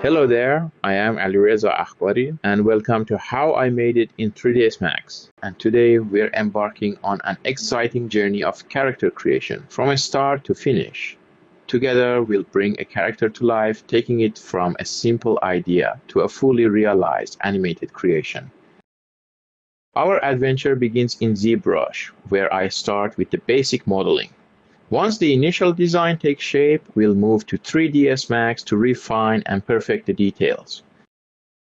Hello there, I am Alireza Akhbari and welcome to How I Made It in 3ds Max. And today we're embarking on an exciting journey of character creation from start to finish. Together we'll bring a character to life, taking it from a simple idea to a fully realized animated creation. Our adventure begins in ZBrush, where I start with the basic modeling. Once the initial design takes shape, we'll move to 3ds Max to refine and perfect the details.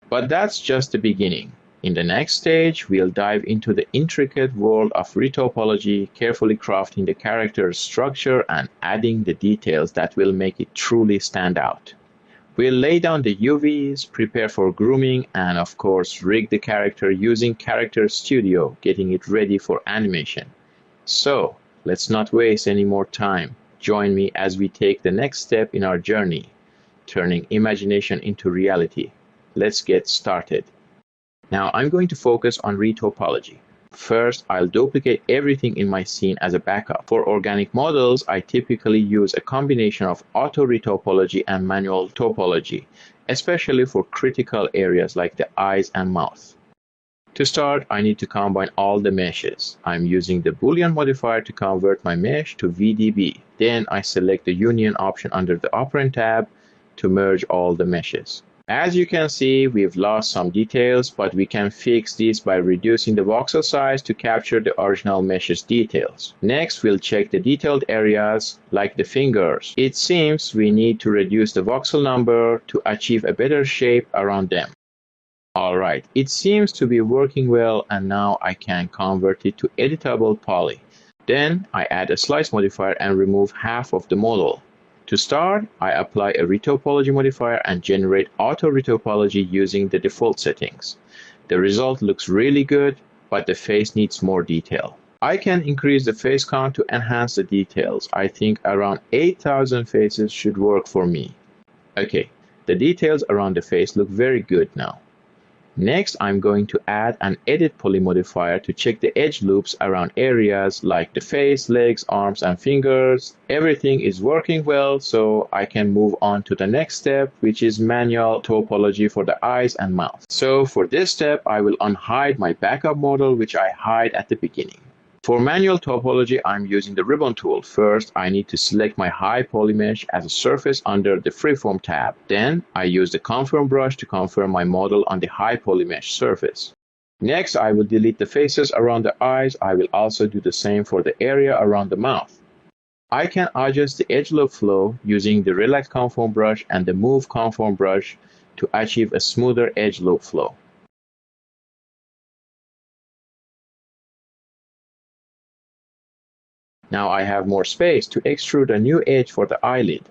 But that's just the beginning. In the next stage, we'll dive into the intricate world of retopology, carefully crafting the character's structure and adding the details that will make it truly stand out. We'll lay down the UVs, prepare for grooming, and of course rig the character using Character Studio, getting it ready for animation. So, let's not waste any more time. Join me as we take the next step in our journey, turning imagination into reality. Let's get started. Now I'm going to focus on retopology. First, I'll duplicate everything in my scene as a backup. For organic models, I typically use a combination of auto retopology and manual topology, especially for critical areas like the eyes and mouth. To start, I need to combine all the meshes. I'm using the Boolean modifier to convert my mesh to VDB. Then I select the Union option under the Operand tab to merge all the meshes. As you can see, we've lost some details, but we can fix this by reducing the voxel size to capture the original mesh's details. Next, we'll check the detailed areas, like the fingers. It seems we need to reduce the voxel number to achieve a better shape around them. Alright, it seems to be working well, and now I can convert it to editable poly. Then I add a slice modifier and remove half of the model. To start, I apply a retopology modifier and generate auto retopology using the default settings. The result looks really good, but the face needs more detail. I can increase the face count to enhance the details. I think around 8,000 faces should work for me. Okay, the details around the face look very good now. Next, I'm going to add an edit poly modifier to check the edge loops around areas like the face, legs, arms, and fingers. Everything is working well, so I can move on to the next step, which is manual topology for the eyes and mouth. So for this step, I will unhide my backup model, which I hide at the beginning. For manual topology, I'm using the ribbon tool. First, I need to select my high poly mesh as a surface under the freeform tab. Then, I use the confirm brush to confirm my model on the high poly mesh surface. Next, I will delete the faces around the eyes. I will also do the same for the area around the mouth. I can adjust the edge loop flow using the relax conform brush and the move conform brush to achieve a smoother edge loop flow. Now I have more space to extrude a new edge for the eyelid.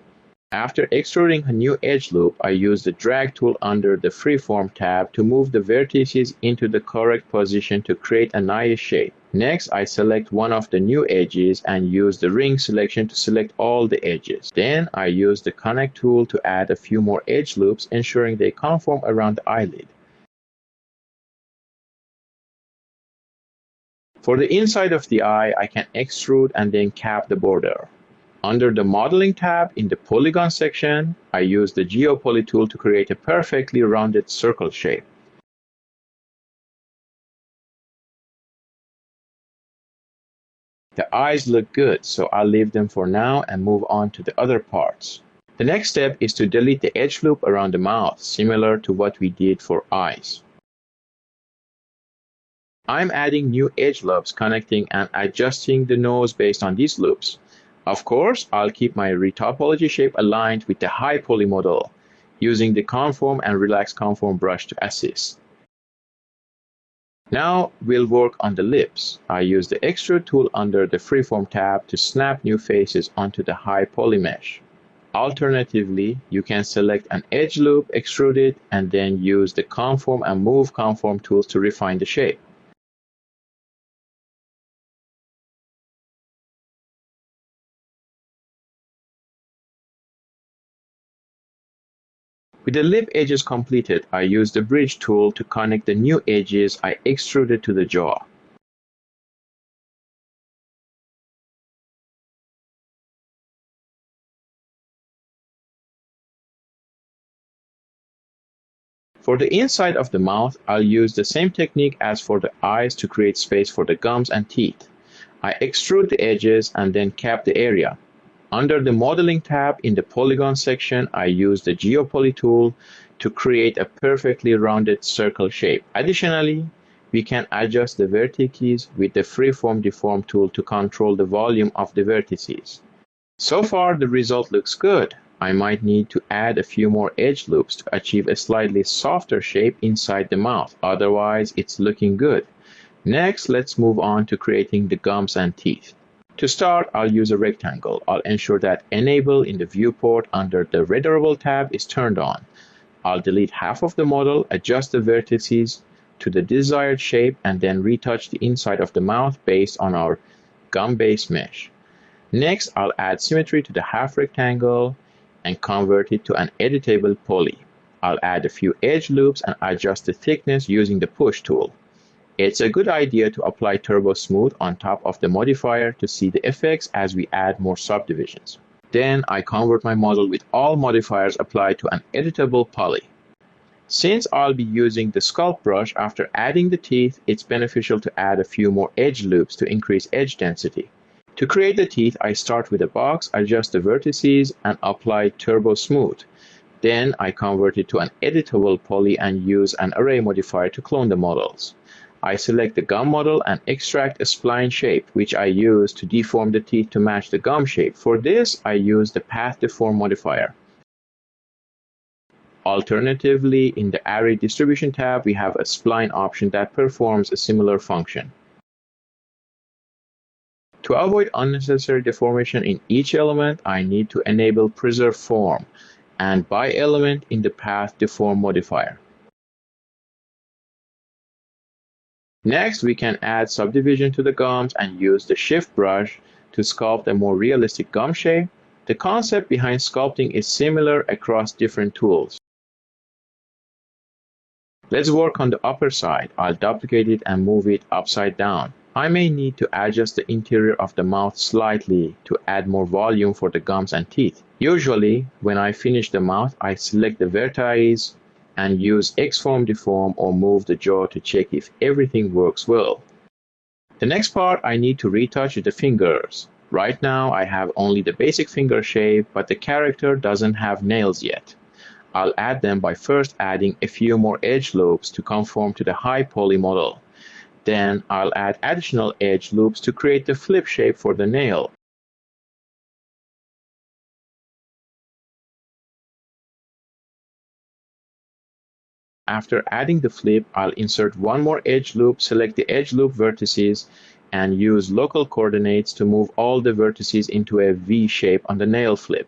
After extruding a new edge loop, I use the drag tool under the freeform tab to move the vertices into the correct position to create a nice shape. Next, I select one of the new edges and use the ring selection to select all the edges. Then I use the connect tool to add a few more edge loops, ensuring they conform around the eyelid. For the inside of the eye, I can extrude and then cap the border. Under the Modeling tab in the Polygon section, I use the GeoPoly tool to create a perfectly rounded circle shape. The eyes look good, so I'll leave them for now and move on to the other parts. The next step is to delete the edge loop around the mouth, similar to what we did for eyes. I'm adding new edge loops, connecting and adjusting the nose based on these loops. Of course, I'll keep my retopology shape aligned with the high poly model, using the conform and relax conform brush to assist. Now we'll work on the lips. I use the extrude tool under the freeform tab to snap new faces onto the high poly mesh. Alternatively, you can select an edge loop, extrude it, and then use the conform and move conform tools to refine the shape. With the lip edges completed, I use the bridge tool to connect the new edges I extruded to the jaw. For the inside of the mouth, I'll use the same technique as for the eyes to create space for the gums and teeth. I extrude the edges and then cap the area. Under the Modeling tab in the Polygon section, I use the GeoPoly tool to create a perfectly rounded circle shape. Additionally, we can adjust the vertices with the Freeform Deform tool to control the volume of the vertices. So far, the result looks good. I might need to add a few more edge loops to achieve a slightly softer shape inside the mouth. Otherwise, it's looking good. Next, let's move on to creating the gums and teeth. To start, I'll use a rectangle. I'll ensure that Enable in the viewport under the Retopology tab is turned on. I'll delete half of the model, adjust the vertices to the desired shape, and then retouch the inside of the mouth based on our gum-based mesh. Next, I'll add symmetry to the half rectangle and convert it to an editable poly. I'll add a few edge loops and adjust the thickness using the Push tool. It's a good idea to apply Turbo Smooth on top of the modifier to see the effects as we add more subdivisions. Then I convert my model with all modifiers applied to an editable poly. Since I'll be using the sculpt brush after adding the teeth, it's beneficial to add a few more edge loops to increase edge density. To create the teeth, I start with a box, adjust the vertices, and apply Turbo Smooth. Then I convert it to an editable poly and use an array modifier to clone the models. I select the gum model and extract a spline shape, which I use to deform the teeth to match the gum shape. For this, I use the Path Deform modifier. Alternatively, in the Array Distribution tab, we have a spline option that performs a similar function. To avoid unnecessary deformation in each element, I need to enable Preserve Form and by element in the Path Deform modifier. Next, we can add subdivision to the gums and use the Shift brush to sculpt a more realistic gum shape. The concept behind sculpting is similar across different tools. Let's work on the upper side. I'll duplicate it and move it upside down. I may need to adjust the interior of the mouth slightly to add more volume for the gums and teeth. Usually, when I finish the mouth, I select the vertices and use X-Form Deform or move the jaw to check if everything works well. The next part, I need to retouch the fingers. Right now, I have only the basic finger shape, but the character doesn't have nails yet. I'll add them by first adding a few more edge loops to conform to the high poly model. Then I'll add additional edge loops to create the flip shape for the nail. After adding the flip, I'll insert one more edge loop, select the edge loop vertices, and use local coordinates to move all the vertices into a V shape on the nail flip.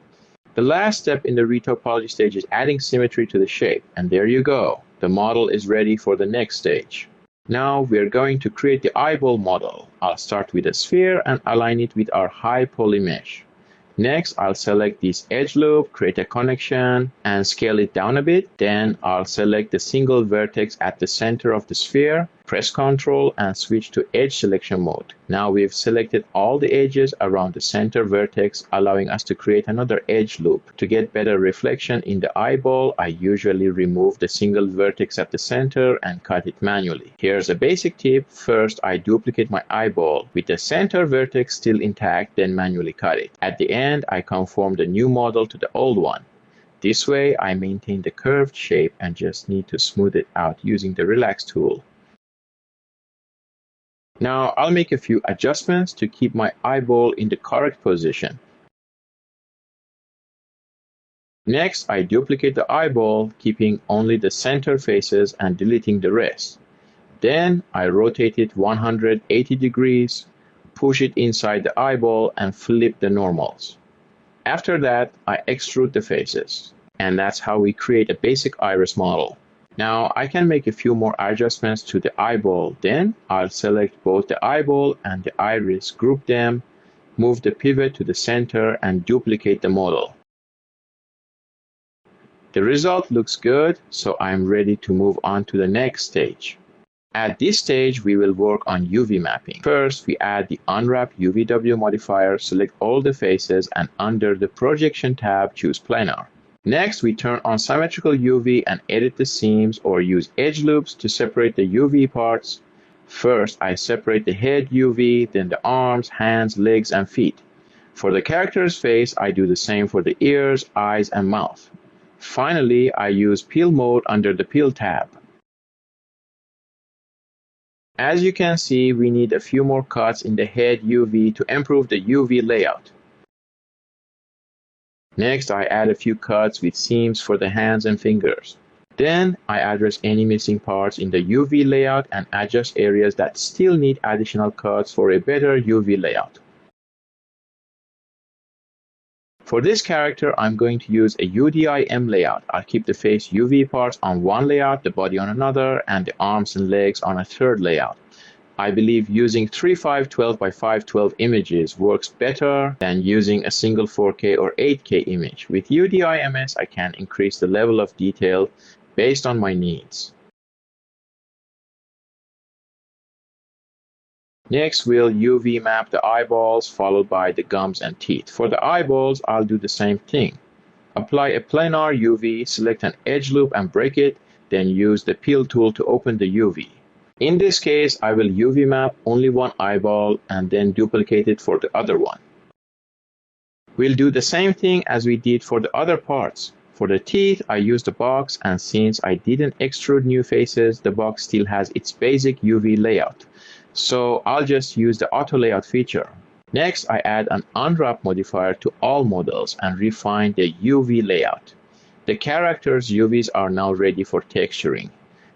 The last step in the retopology stage is adding symmetry to the shape, and there you go. The model is ready for the next stage. Now we're going to create the eyeball model. I'll start with a sphere and align it with our high poly mesh. Next, I'll select this edge loop, create a connection, and scale it down a bit. Then I'll select the single vertex at the center of the sphere, press Ctrl, and switch to edge selection mode. Now we've selected all the edges around the center vertex, allowing us to create another edge loop. To get better reflection in the eyeball, I usually remove the single vertex at the center and cut it manually. Here's a basic tip. First, I duplicate my eyeball with the center vertex still intact, then manually cut it. At the end, I conform the new model to the old one. This way, I maintain the curved shape and just need to smooth it out using the Relax tool. Now, I'll make a few adjustments to keep my eyeball in the correct position. Next, I duplicate the eyeball, keeping only the center faces and deleting the rest. Then, I rotate it 180 degrees, push it inside the eyeball, and flip the normals. After that, I extrude the faces. And that's how we create a basic iris model. Now, I can make a few more adjustments to the eyeball. Then, I'll select both the eyeball and the iris, group them, move the pivot to the center, and duplicate the model. The result looks good, so I'm ready to move on to the next stage. At this stage, we will work on UV mapping. First, we add the Unwrap UVW modifier, select all the faces, and under the Projection tab, choose Planar. Next, we turn on symmetrical UV and edit the seams or use edge loops to separate the UV parts. First, I separate the head UV, then the arms, hands, legs, and feet. For the character's face, I do the same for the ears, eyes, and mouth. Finally, I use peel mode under the peel tab. As you can see, we need a few more cuts in the head UV to improve the UV layout. Next, I add a few cuts with seams for the hands and fingers. Then, I address any missing parts in the UV layout and adjust areas that still need additional cuts for a better UV layout. For this character, I'm going to use a UDIM layout. I'll keep the face UV parts on one layout, the body on another, and the arms and legs on a third layout. I believe using 3 512 by 512 images works better than using a single 4K or 8K image. With UDIMS, I can increase the level of detail based on my needs. Next, we'll UV map the eyeballs, followed by the gums and teeth. For the eyeballs, I'll do the same thing. Apply a planar UV, select an edge loop and break it, then use the peel tool to open the UV. In this case, I will UV map only one eyeball and then duplicate it for the other one. We'll do the same thing as we did for the other parts. For the teeth, I used a box, and since I didn't extrude new faces, the box still has its basic UV layout. So I'll just use the auto layout feature. Next, I add an unwrap modifier to all models and refine the UV layout. The character's UVs are now ready for texturing.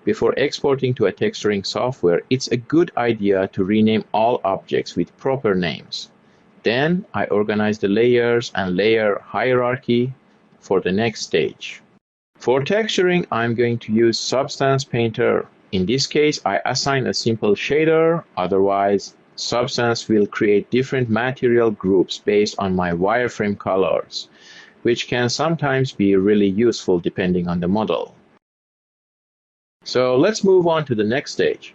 Before exporting to a texturing software, it's a good idea to rename all objects with proper names. Then I organize the layers and layer hierarchy for the next stage. For texturing, I'm going to use Substance Painter. In this case, I assign a simple shader, otherwise Substance will create different material groups based on my wireframe colors, which can sometimes be really useful depending on the model. So let's move on to the next stage.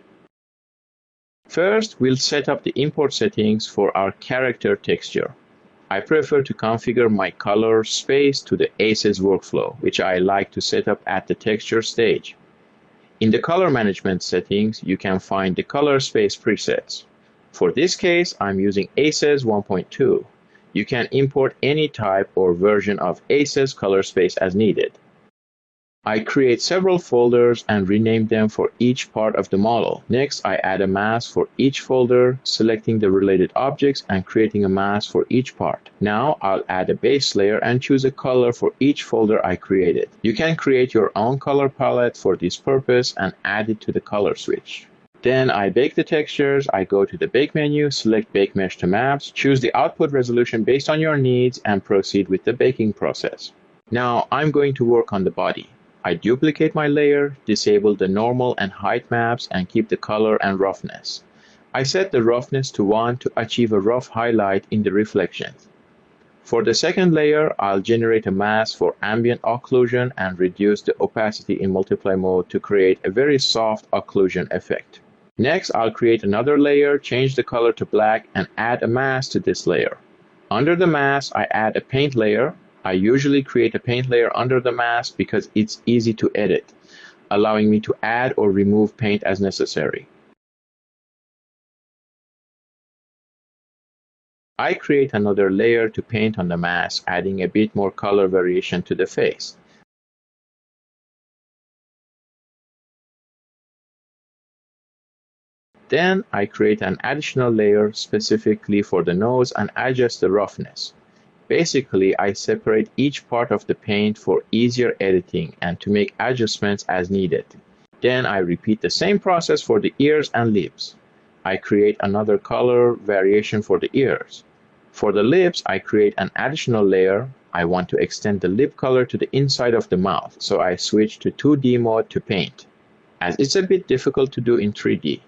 First, we'll set up the import settings for our character texture. I prefer to configure my color space to the ACES workflow, which I like to set up at the texture stage. In the color management settings, you can find the color space presets. For this case, I'm using ACES 1.2. You can import any type or version of ACES color space as needed. I create several folders and rename them for each part of the model. Next, I add a mask for each folder, selecting the related objects and creating a mask for each part. Now, I'll add a base layer and choose a color for each folder I created. You can create your own color palette for this purpose and add it to the color switch. Then I bake the textures. I go to the Bake menu, select Bake Mesh to Maps, choose the output resolution based on your needs, and proceed with the baking process. Now, I'm going to work on the body. I duplicate my layer, disable the normal and height maps, and keep the color and roughness. I set the roughness to 1 to achieve a rough highlight in the reflections. For the second layer, I'll generate a mask for ambient occlusion and reduce the opacity in multiply mode to create a very soft occlusion effect. Next, I'll create another layer, change the color to black, and add a mask to this layer. Under the mask, I add a paint layer. I usually create a paint layer under the mask because it's easy to edit, allowing me to add or remove paint as necessary. I create another layer to paint on the mask, adding a bit more color variation to the face. Then I create an additional layer specifically for the nose and adjust the roughness. Basically, I separate each part of the paint for easier editing and to make adjustments as needed. Then I repeat the same process for the ears and lips. I create another color variation for the ears. For the lips, I create an additional layer. I want to extend the lip color to the inside of the mouth, so I switch to 2D mode to paint, as it's a bit difficult to do in 3D.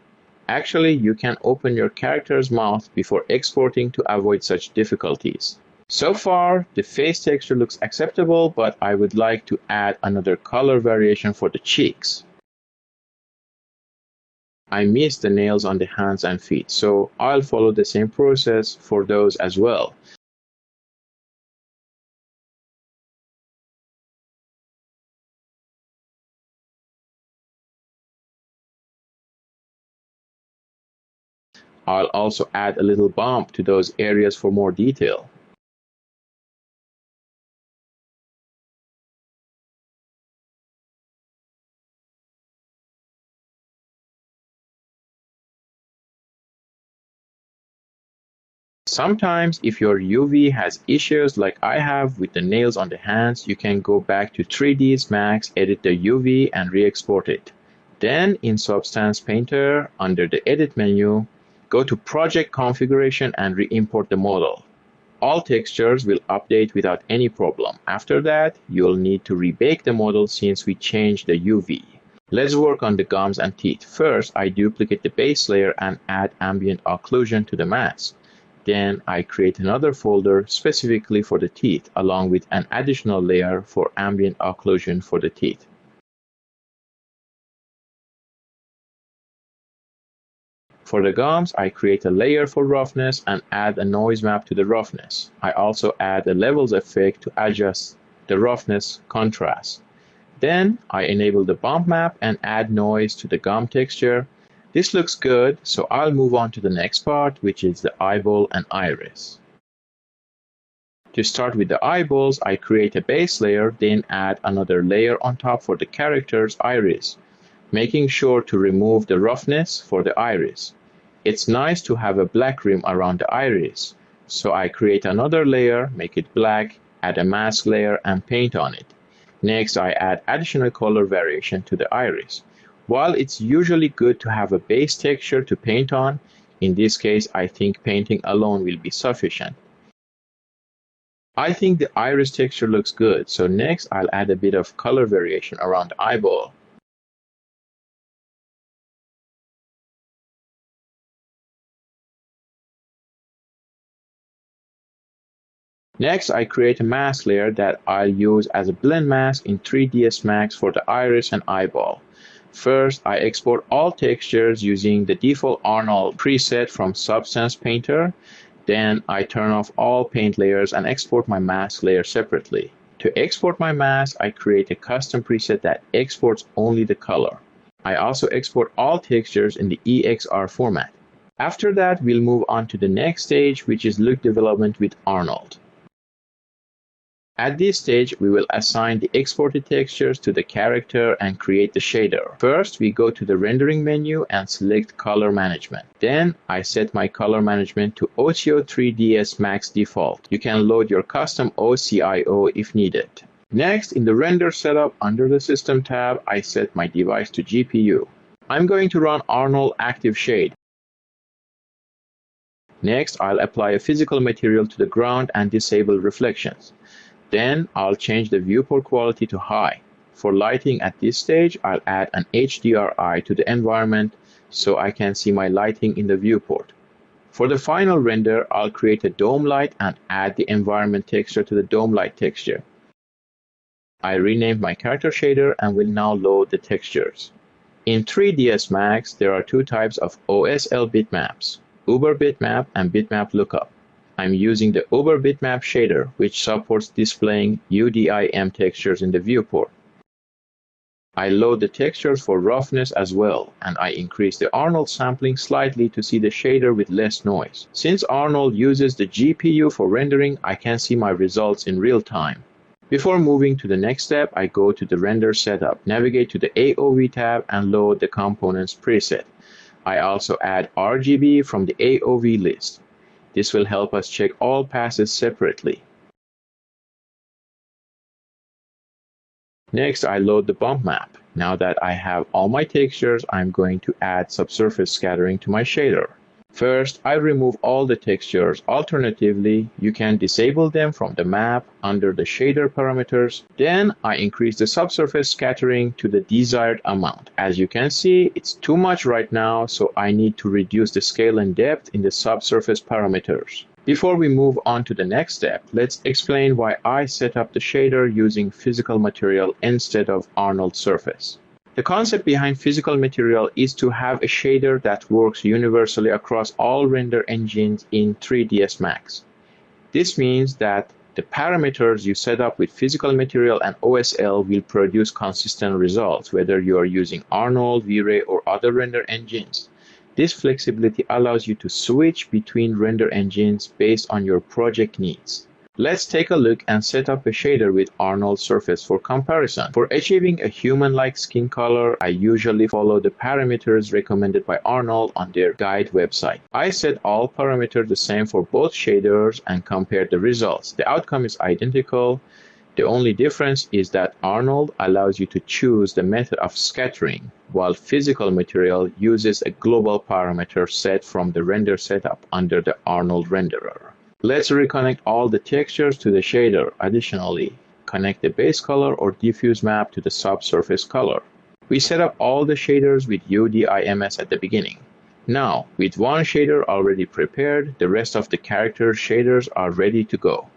Actually, you can open your character's mouth before exporting to avoid such difficulties. So far, the face texture looks acceptable, but I would like to add another color variation for the cheeks. I missed the nails on the hands and feet, so I'll follow the same process for those as well. I'll also add a little bump to those areas for more detail. Sometimes if your UV has issues like I have with the nails on the hands, you can go back to 3ds Max, edit the UV and re-export it. Then in Substance Painter, under the Edit menu, go to Project Configuration and re-import the model. All textures will update without any problem. After that, you'll need to rebake the model since we changed the UV. Let's work on the gums and teeth. First, I duplicate the base layer and add ambient occlusion to the mask. Then I create another folder specifically for the teeth, along with an additional layer for ambient occlusion for the teeth. For the gums, I create a layer for roughness and add a noise map to the roughness. I also add a levels effect to adjust the roughness contrast. Then I enable the bump map and add noise to the gum texture. This looks good, so I'll move on to the next part, which is the eyeball and iris. To start with the eyeballs, I create a base layer, then add another layer on top for the character's iris, making sure to remove the roughness for the iris. It's nice to have a black rim around the iris, so I create another layer, make it black, add a mask layer and paint on it. Next, I add additional color variation to the iris. While it's usually good to have a base texture to paint on, in this case I think painting alone will be sufficient. I think the iris texture looks good, so next I'll add a bit of color variation around the eyeball. Next, I create a mask layer that I'll use as a blend mask in 3ds Max for the iris and eyeball. First, I export all textures using the default Arnold preset from Substance Painter. Then I turn off all paint layers and export my mask layer separately. To export my mask, I create a custom preset that exports only the color. I also export all textures in the EXR format. After that, we'll move on to the next stage, which is look development with Arnold. At this stage, we will assign the exported textures to the character and create the shader. First, we go to the rendering menu and select color management. Then I set my color management to OCO 3ds Max default. You can load your custom OCIO if needed. Next, in the render setup under the system tab, I set my device to GPU. I'm going to run Arnold Active Shade. Next, I'll apply a physical material to the ground and disable reflections. Then I'll change the viewport quality to high. For lighting at this stage, I'll add an HDRI to the environment so I can see my lighting in the viewport. For the final render, I'll create a dome light and add the environment texture to the dome light texture. I renamed my character shader and will now load the textures. In 3ds Max, there are two types of OSL bitmaps, Uber bitmap and bitmap lookup. I'm using the Uber bitmap shader, which supports displaying UDIM textures in the viewport. I load the textures for roughness as well, and I increase the Arnold sampling slightly to see the shader with less noise. Since Arnold uses the GPU for rendering, I can see my results in real time. Before moving to the next step, I go to the render setup, navigate to the AOV tab and load the components preset. I also add RGB from the AOV list. This will help us check all passes separately. Next, I load the bump map. Now that I have all my textures, I'm going to add subsurface scattering to my shader. First, I remove all the textures. Alternatively, you can disable them from the map under the shader parameters. Then I increase the subsurface scattering to the desired amount. As you can see, it's too much right now, so I need to reduce the scale and depth in the subsurface parameters. Before we move on to the next step, let's explain why I set up the shader using physical material instead of Arnold surface. The concept behind physical material is to have a shader that works universally across all render engines in 3ds Max. This means that the parameters you set up with physical material and OSL will produce consistent results, whether you are using Arnold, V-Ray, or other render engines. This flexibility allows you to switch between render engines based on your project needs. Let's take a look and set up a shader with Arnold surface for comparison. For achieving a human-like skin color, I usually follow the parameters recommended by Arnold on their guide website. I set all parameters the same for both shaders and compare the results. The outcome is identical. The only difference is that Arnold allows you to choose the method of scattering, while physical material uses a global parameter set from the render setup under the Arnold renderer. Let's reconnect all the textures to the shader. Additionally, connect the base color or diffuse map to the subsurface color. We set up all the shaders with UDIMS at the beginning. Now, with one shader already prepared, the rest of the character shaders are ready to go.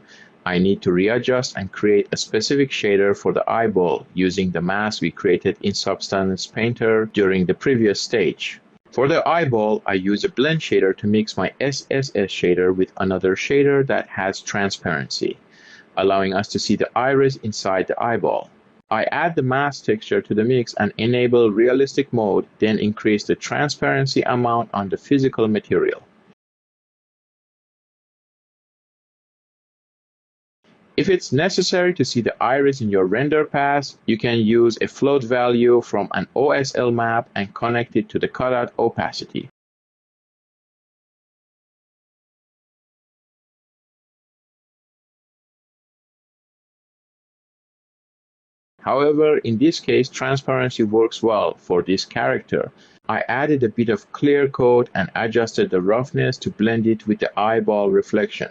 I need to readjust and create a specific shader for the eyeball using the mask we created in Substance Painter during the previous stage. For the eyeball, I use a blend shader to mix my SSS shader with another shader that has transparency, allowing us to see the iris inside the eyeball. I add the mask texture to the mix and enable realistic mode, then increase the transparency amount on the physical material. If it's necessary to see the iris in your render pass, you can use a float value from an OSL map and connect it to the cutout opacity. However, in this case, transparency works well for this character. I added a bit of clear coat and adjusted the roughness to blend it with the eyeball reflection.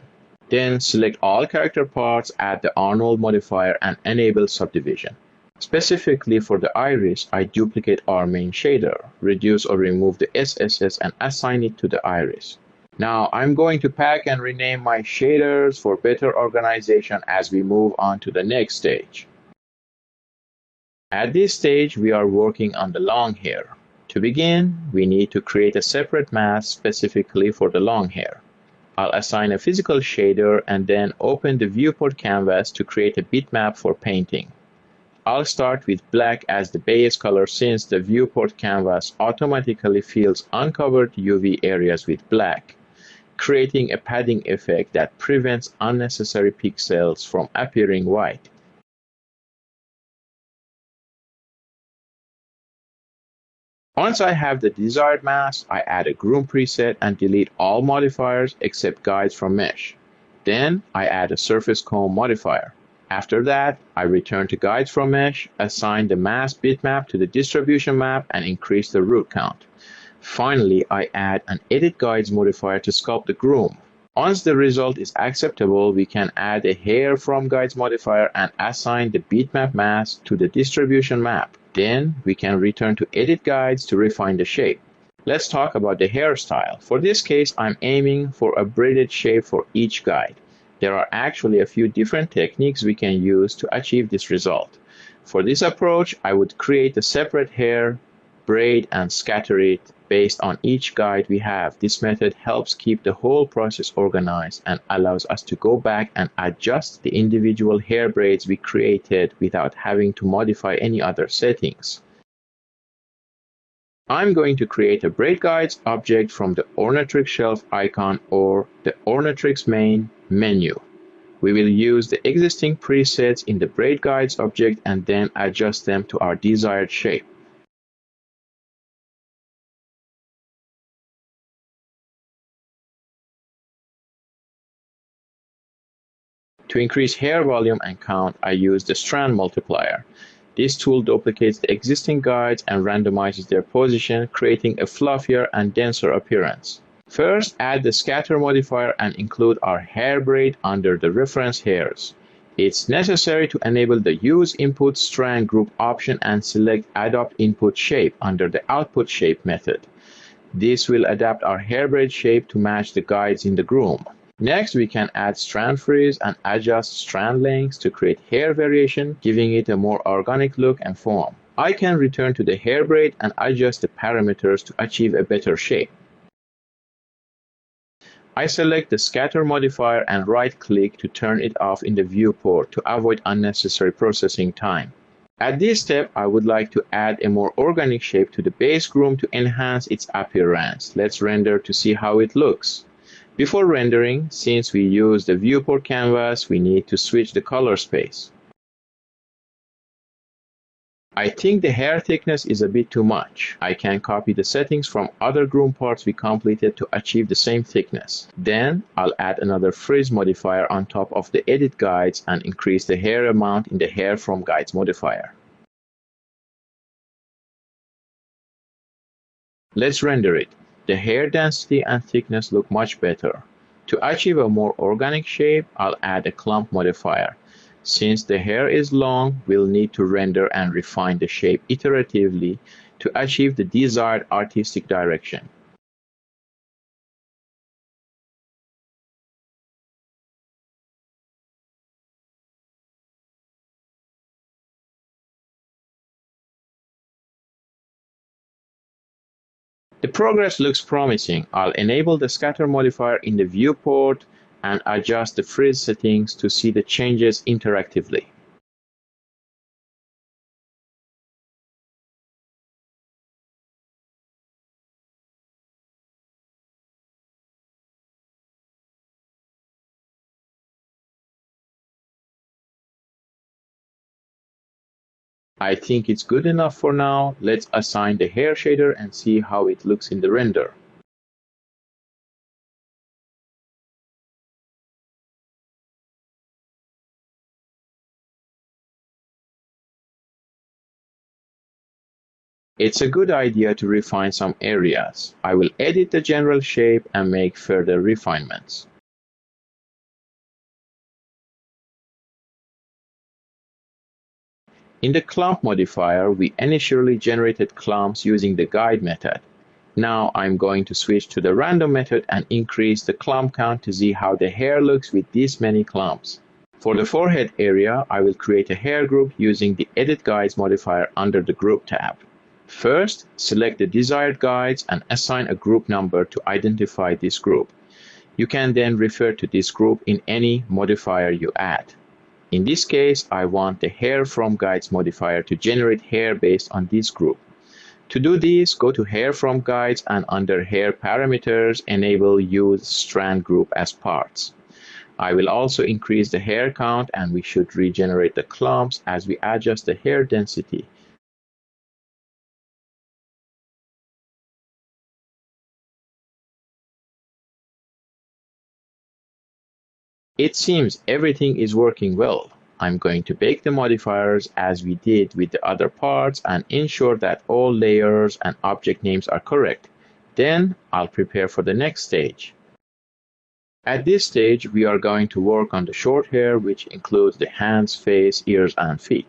Then select all character parts, add the Arnold modifier, and enable subdivision. Specifically for the iris, I duplicate our main shader, reduce or remove the SSS, and assign it to the iris. Now I'm going to pack and rename my shaders for better organization as we move on to the next stage. At this stage, we are working on the long hair. To begin, we need to create a separate mask specifically for the long hair. I'll assign a physical shader and then open the viewport canvas to create a bitmap for painting. I'll start with black as the base color since the viewport canvas automatically fills uncovered UV areas with black, creating a padding effect that prevents unnecessary pixels from appearing white. Once I have the desired mask, I add a Groom preset and delete all modifiers except guides from mesh. Then I add a surface comb modifier. After that, I return to guides from mesh, assign the mask bitmap to the distribution map, and increase the root count. Finally, I add an edit guides modifier to sculpt the Groom. Once the result is acceptable, we can add a hair from guides modifier and assign the bitmap mask to the distribution map. Then we can return to edit guides to refine the shape. Let's talk about the hairstyle. For this case, I'm aiming for a braided shape for each guide. There are actually a few different techniques we can use to achieve this result. For this approach, I would create a separate hair, braid, and scatter it based on each guide we have. This method helps keep the whole process organized and allows us to go back and adjust the individual hair braids we created without having to modify any other settings. I'm going to create a braid guides object from the Ornatrix shelf icon or the Ornatrix main menu. We will use the existing presets in the braid guides object and then adjust them to our desired shape. To increase hair volume and count, I use the strand multiplier. This tool duplicates the existing guides and randomizes their position, creating a fluffier and denser appearance. First, add the scatter modifier and include our hair braid under the reference hairs. It's necessary to enable the Use Input Strand Group option and select Adopt Input Shape under the Output Shape method. This will adapt our hair braid shape to match the guides in the Groom. Next, we can add strand freeze and adjust strand lengths to create hair variation, giving it a more organic look and form. I can return to the hair braid and adjust the parameters to achieve a better shape. I select the scatter modifier and right-click to turn it off in the viewport to avoid unnecessary processing time. At this step, I would like to add a more organic shape to the base groom to enhance its appearance. Let's render to see how it looks. Before rendering, since we use the viewport canvas, we need to switch the color space. I think the hair thickness is a bit too much. I can copy the settings from other groom parts we completed to achieve the same thickness. Then I'll add another frizz modifier on top of the edit guides and increase the hair amount in the hair from guides modifier. Let's render it. The hair density and thickness look much better. To achieve a more organic shape, I'll add a clump modifier. Since the hair is long, we'll need to render and refine the shape iteratively to achieve the desired artistic direction. The progress looks promising. I'll enable the scatter modifier in the viewport and adjust the frizz settings to see the changes interactively. I think it's good enough for now. Let's assign the hair shader and see how it looks in the render. It's a good idea to refine some areas. I will edit the general shape and make further refinements. In the clump modifier, we initially generated clumps using the guide method. Now I'm going to switch to the random method and increase the clump count to see how the hair looks with this many clumps. For the forehead area, I will create a hair group using the Edit Guides modifier under the Group tab. First, select the desired guides and assign a group number to identify this group. You can then refer to this group in any modifier you add. In this case, I want the hair from guides modifier to generate hair based on this group. To do this, go to hair from guides and under hair parameters, enable use strand group as parts. I will also increase the hair count and we should regenerate the clumps as we adjust the hair density. It seems everything is working well. I'm going to bake the modifiers as we did with the other parts and ensure that all layers and object names are correct. Then I'll prepare for the next stage. At this stage, we are going to work on the short hair, which includes the hands, face, ears, and feet.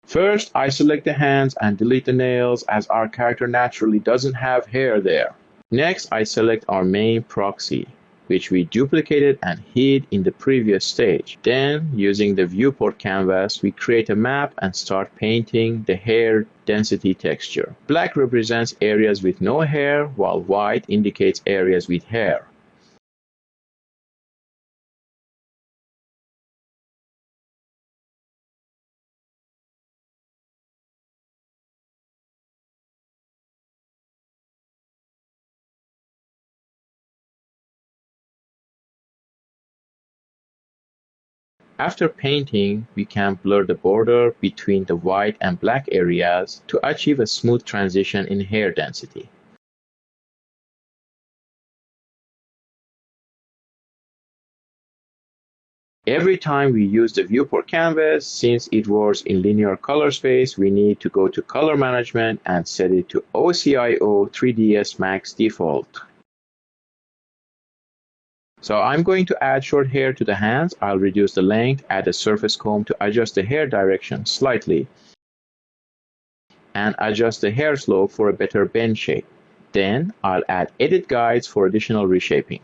First, I select the hands and delete the nails as our character naturally doesn't have hair there. Next, I select our main proxy, which we duplicated and hid in the previous stage. Then, using the viewport canvas, we create a map and start painting the hair density texture. Black represents areas with no hair, while white indicates areas with hair. After painting, we can blur the border between the white and black areas to achieve a smooth transition in hair density. Every time we use the viewport canvas, since it works in linear color space, we need to go to color management and set it to OCIO 3ds Max default. So I'm going to add short hair to the hands. I'll reduce the length, add a surface comb to adjust the hair direction slightly, and adjust the hair slope for a better bend shape. Then I'll add edit guides for additional reshaping.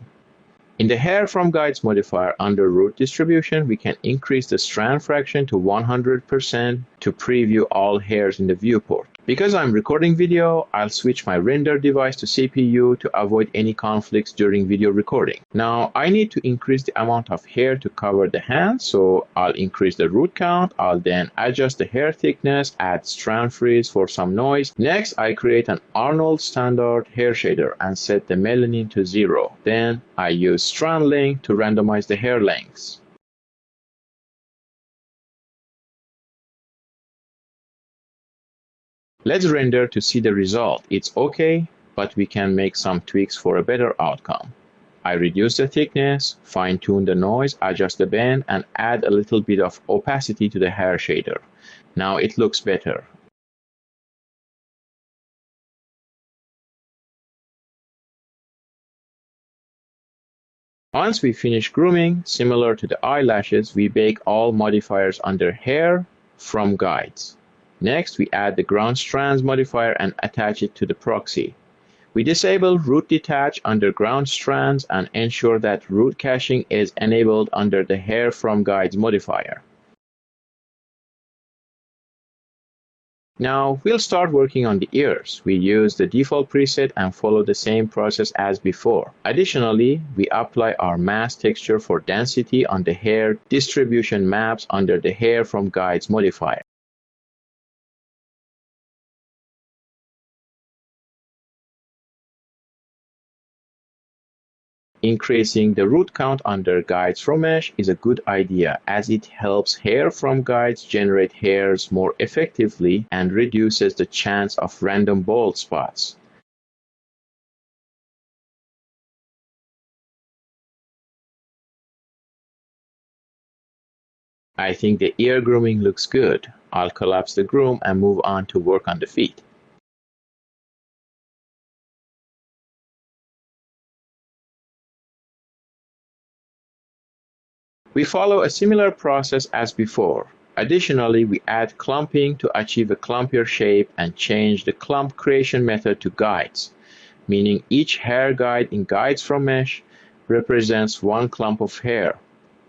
In the hair from guides modifier under root distribution, we can increase the strand fraction to 100% to preview all hairs in the viewport. Because I'm recording video, I'll switch my render device to CPU to avoid any conflicts during video recording. Now, I need to increase the amount of hair to cover the hand, so I'll increase the root count. I'll then adjust the hair thickness, add strand freeze for some noise. Next, I create an Arnold standard hair shader and set the melanin to 0. Then, I use strand length to randomize the hair lengths. Let's render to see the result. It's okay, but we can make some tweaks for a better outcome. I reduce the thickness, fine-tune the noise, adjust the bend, and add a little bit of opacity to the hair shader. Now it looks better. Once we finish grooming, similar to the eyelashes, we bake all modifiers under hair from guides. Next, we add the ground strands modifier and attach it to the proxy. We disable root detach under ground strands and ensure that root caching is enabled under the hair from guides modifier. Now, we'll start working on the ears. We use the default preset and follow the same process as before. Additionally, we apply our mask texture for density on the hair distribution maps under the hair from guides modifier. Increasing the root count under guides from mesh is a good idea as it helps hair from guides generate hairs more effectively and reduces the chance of random bald spots. I think the ear grooming looks good. I'll collapse the groom and move on to work on the feet. We follow a similar process as before. Additionally, we add clumping to achieve a clumpier shape and change the clump creation method to guides, meaning each hair guide in guides from mesh represents one clump of hair.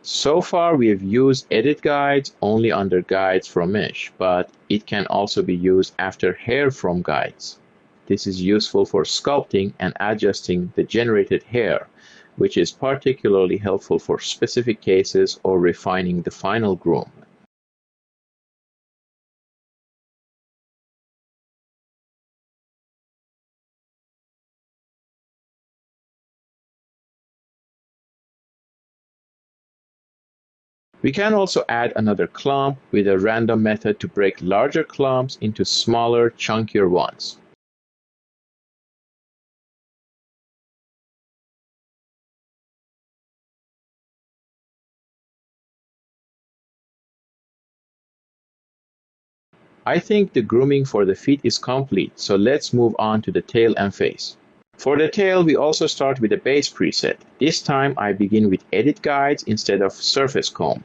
So far, we have used edit guides only under guides from mesh, but it can also be used after hair from guides. This is useful for sculpting and adjusting the generated hair, which is particularly helpful for specific cases or refining the final groom. We can also add another clump with a random method to break larger clumps into smaller, chunkier ones. I think the grooming for the feet is complete, so let's move on to the tail and face. For the tail, we also start with a base preset. This time I begin with edit guides instead of surface comb.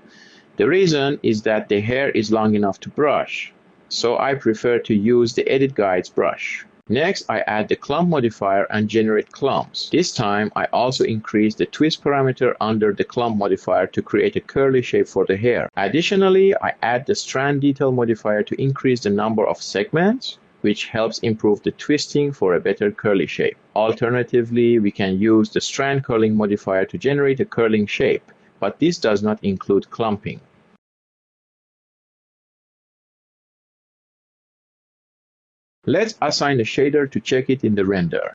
The reason is that the hair is long enough to brush, so I prefer to use the edit guides brush. Next, I add the clump modifier and generate clumps. This time, I also increase the twist parameter under the clump modifier to create a curly shape for the hair. Additionally, I add the strand detail modifier to increase the number of segments, which helps improve the twisting for a better curly shape. Alternatively, we can use the strand curling modifier to generate a curling shape, but this does not include clumping. Let's assign a shader to check it in the render.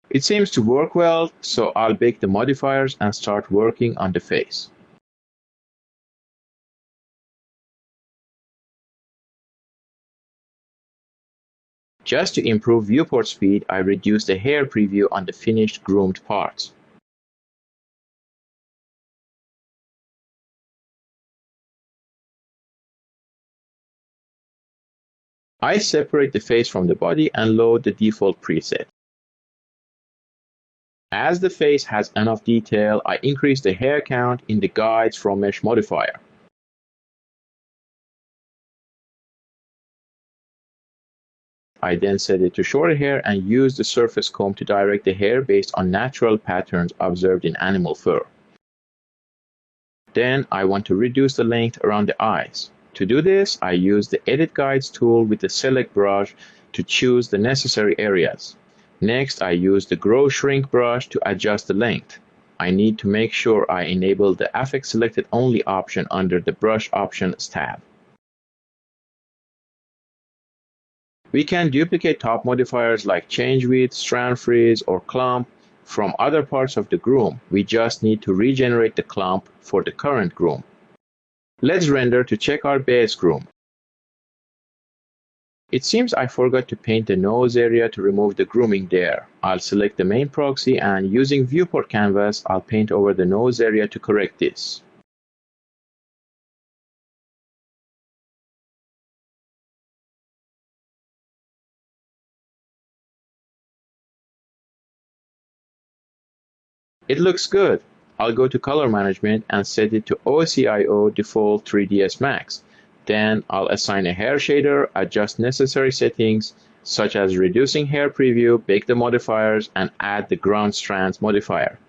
It seems to work well, so I'll bake the modifiers and start working on the face. Just to improve viewport speed, I reduce the hair preview on the finished groomed parts. I separate the face from the body and load the default preset. As the face has enough detail, I increase the hair count in the guides from mesh modifier. I then set it to shorter hair and use the surface comb to direct the hair based on natural patterns observed in animal fur. Then I want to reduce the length around the eyes. To do this, I use the Edit Guides tool with the Select brush to choose the necessary areas. Next, I use the Grow Shrink brush to adjust the length. I need to make sure I enable the Affect Selected Only option under the Brush Options tab. We can duplicate top modifiers like Change Width, Strand Freeze, or Clump from other parts of the groom. We just need to regenerate the clump for the current groom. Let's render to check our base groom. It seems I forgot to paint the nose area to remove the grooming there. I'll select the main proxy and using viewport canvas, I'll paint over the nose area to correct this. It looks good. I'll go to color management and set it to OCIO default 3ds Max. Then I'll assign a hair shader, adjust necessary settings such as reducing hair preview, bake the modifiers, and add the ground strands modifier.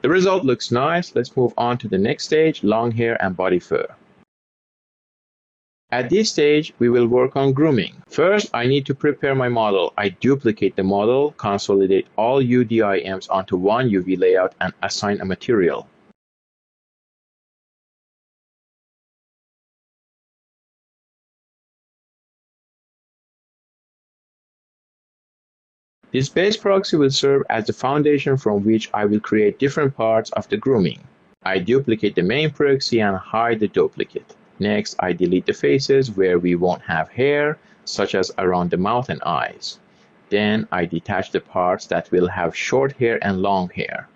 The result looks nice. Let's move on to the next stage, long hair and body fur. At this stage, we will work on grooming. First, I need to prepare my model. I duplicate the model, consolidate all UDIMs onto one UV layout, and assign a material. This base proxy will serve as the foundation from which I will create different parts of the grooming. I duplicate the main proxy and hide the duplicate. Next, I delete the faces where we won't have hair, such as around the mouth and eyes. Then I detach the parts that will have short hair and long hair.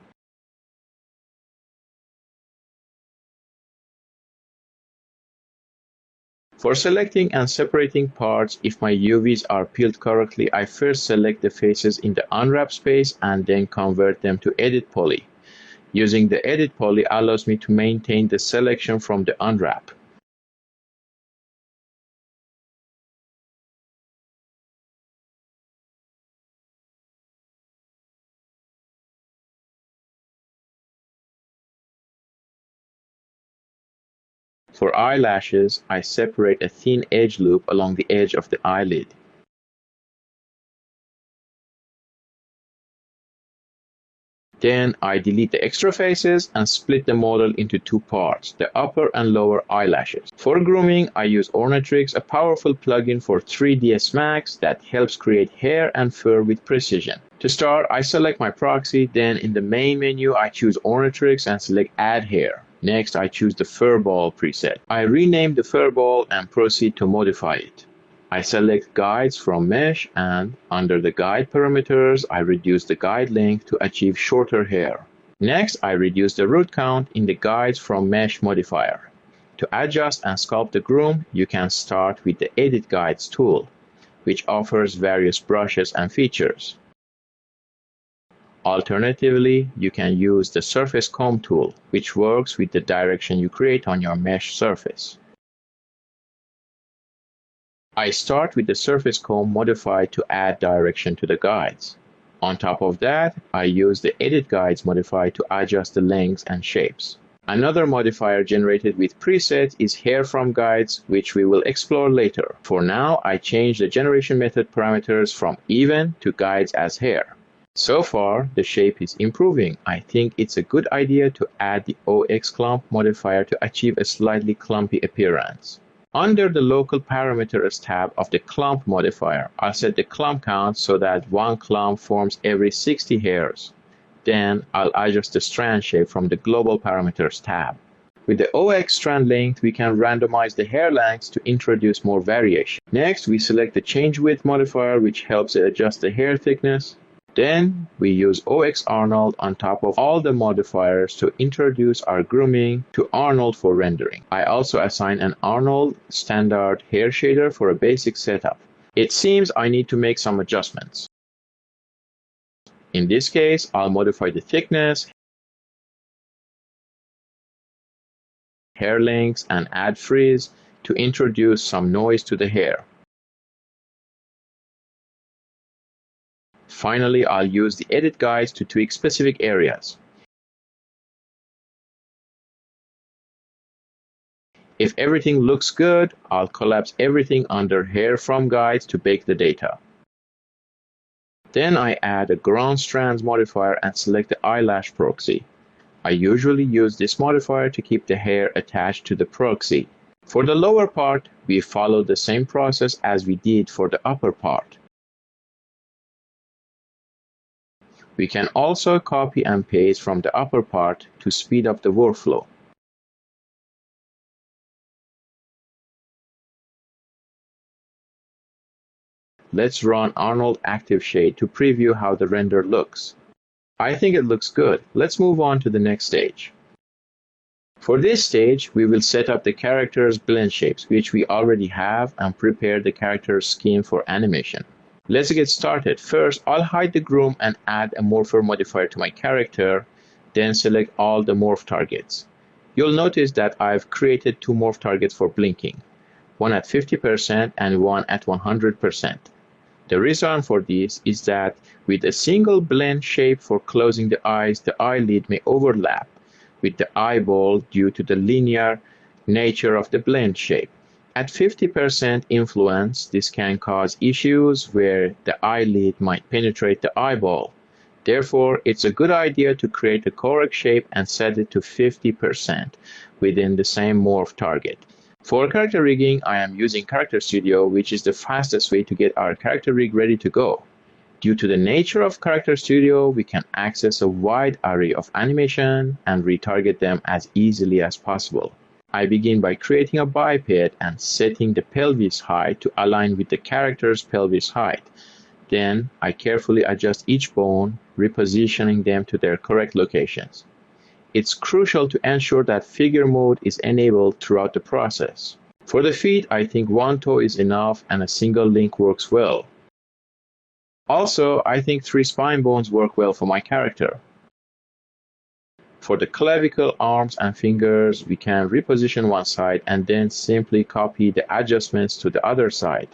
For selecting and separating parts, if my UVs are peeled correctly, I first select the faces in the unwrap space and then convert them to Edit Poly. Using the Edit Poly allows me to maintain the selection from the unwrap. For eyelashes, I separate a thin edge loop along the edge of the eyelid. Then I delete the extra faces and split the model into two parts, the upper and lower eyelashes. For grooming, I use Ornatrix, a powerful plugin for 3ds Max that helps create hair and fur with precision. To start, I select my proxy, then in the main menu I choose Ornatrix and select Add Hair. Next, I choose the Fur Ball preset. I rename the fur ball and proceed to modify it. I select guides from mesh and under the guide parameters, I reduce the guide length to achieve shorter hair. Next, I reduce the root count in the guides from mesh modifier. To adjust and sculpt the groom, you can start with the Edit Guides tool, which offers various brushes and features. Alternatively, you can use the Surface Comb tool, which works with the direction you create on your mesh surface. I start with the surface comb modified to add direction to the guides. On top of that, I use the Edit Guides modifier to adjust the lengths and shapes. Another modifier generated with presets is Hair from Guides, which we will explore later. For now, I change the generation method parameters from even to guides as hair. So far, the shape is improving. I think it's a good idea to add the OX clump modifier to achieve a slightly clumpy appearance. Under the Local Parameters tab of the Clump modifier, I'll set the clump count so that one clump forms every 60 hairs. Then I'll adjust the strand shape from the Global Parameters tab. With the OX strand length, we can randomize the hair lengths to introduce more variation. Next, we select the Change Width modifier, which helps adjust the hair thickness. Then we use OX Arnold on top of all the modifiers to introduce our grooming to Arnold for rendering. I also assign an Arnold standard hair shader for a basic setup. It seems I need to make some adjustments. In this case, I'll modify the thickness, hair lengths, and add frizz to introduce some noise to the hair. Finally, I'll use the edit guides to tweak specific areas. If everything looks good, I'll collapse everything under Hair From Guides to bake the data. Then I add a ground strands modifier and select the eyelash proxy. I usually use this modifier to keep the hair attached to the proxy. For the lower part, we follow the same process as we did for the upper part. We can also copy and paste from the upper part to speed up the workflow. Let's run Arnold Active Shade to preview how the render looks. I think it looks good. Let's move on to the next stage. For this stage, we will set up the character's blend shapes, which we already have, and prepare the character's scheme for animation. Let's get started. First, I'll hide the groom and add a morpher modifier to my character, then select all the morph targets. You'll notice that I've created two morph targets for blinking, one at 50% and one at 100%. The reason for this is that with a single blend shape for closing the eyes, the eyelid may overlap with the eyeball due to the linear nature of the blend shape. At 50% influence, this can cause issues where the eyelid might penetrate the eyeball. Therefore, it's a good idea to create a correct shape and set it to 50% within the same morph target. For character rigging, I am using Character Studio, which is the fastest way to get our character rig ready to go. Due to the nature of Character Studio, we can access a wide array of animation and retarget them as easily as possible. I begin by creating a biped and setting the pelvis height to align with the character's pelvis height. Then, I carefully adjust each bone, repositioning them to their correct locations. It's crucial to ensure that figure mode is enabled throughout the process. For the feet, I think one toe is enough and a single link works well. Also, I think 3 spine bones work well for my character. For the clavicle, arms, and fingers, we can reposition one side and then simply copy the adjustments to the other side.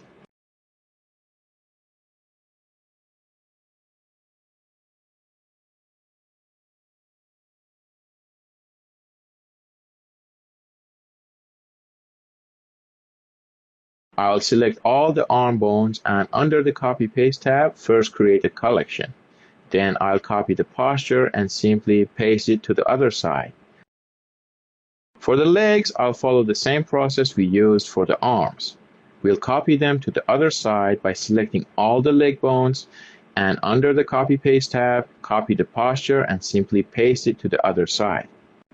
I'll select all the arm bones and under the Copy Paste tab, first create a collection. Then I'll copy the posture and simply paste it to the other side. For the legs, I'll follow the same process we used for the arms. We'll copy them to the other side by selecting all the leg bones and under the Copy Paste tab, copy the posture and simply paste it to the other side.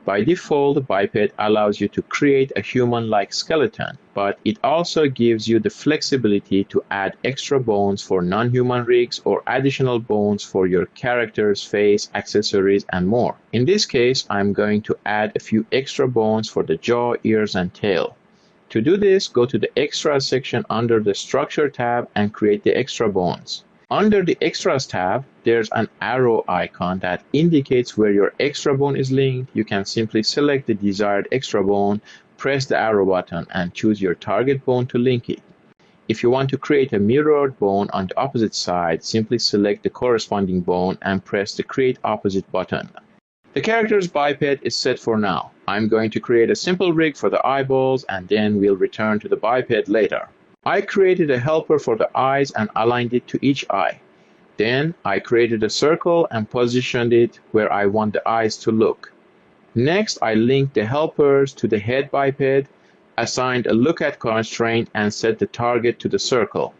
By default, biped allows you to create a human-like skeleton, but it also gives you the flexibility to add extra bones for non-human rigs or additional bones for your character's face, accessories, and more. In this case, I'm going to add a few extra bones for the jaw, ears, and tail. To do this, go to the Extras section under the Structure tab and create the extra bones. Under the Extras tab, there's an arrow icon that indicates where your extra bone is linked. You can simply select the desired extra bone, press the arrow button, and choose your target bone to link it. If you want to create a mirrored bone on the opposite side, simply select the corresponding bone and press the Create Opposite button. The character's biped is set for now. I'm going to create a simple rig for the eyeballs and then we'll return to the biped later. I created a helper for the eyes and aligned it to each eye. Then I created a circle and positioned it where I want the eyes to look. Next, I linked the helpers to the head biped, assigned a look at constraint, and set the target to the circle.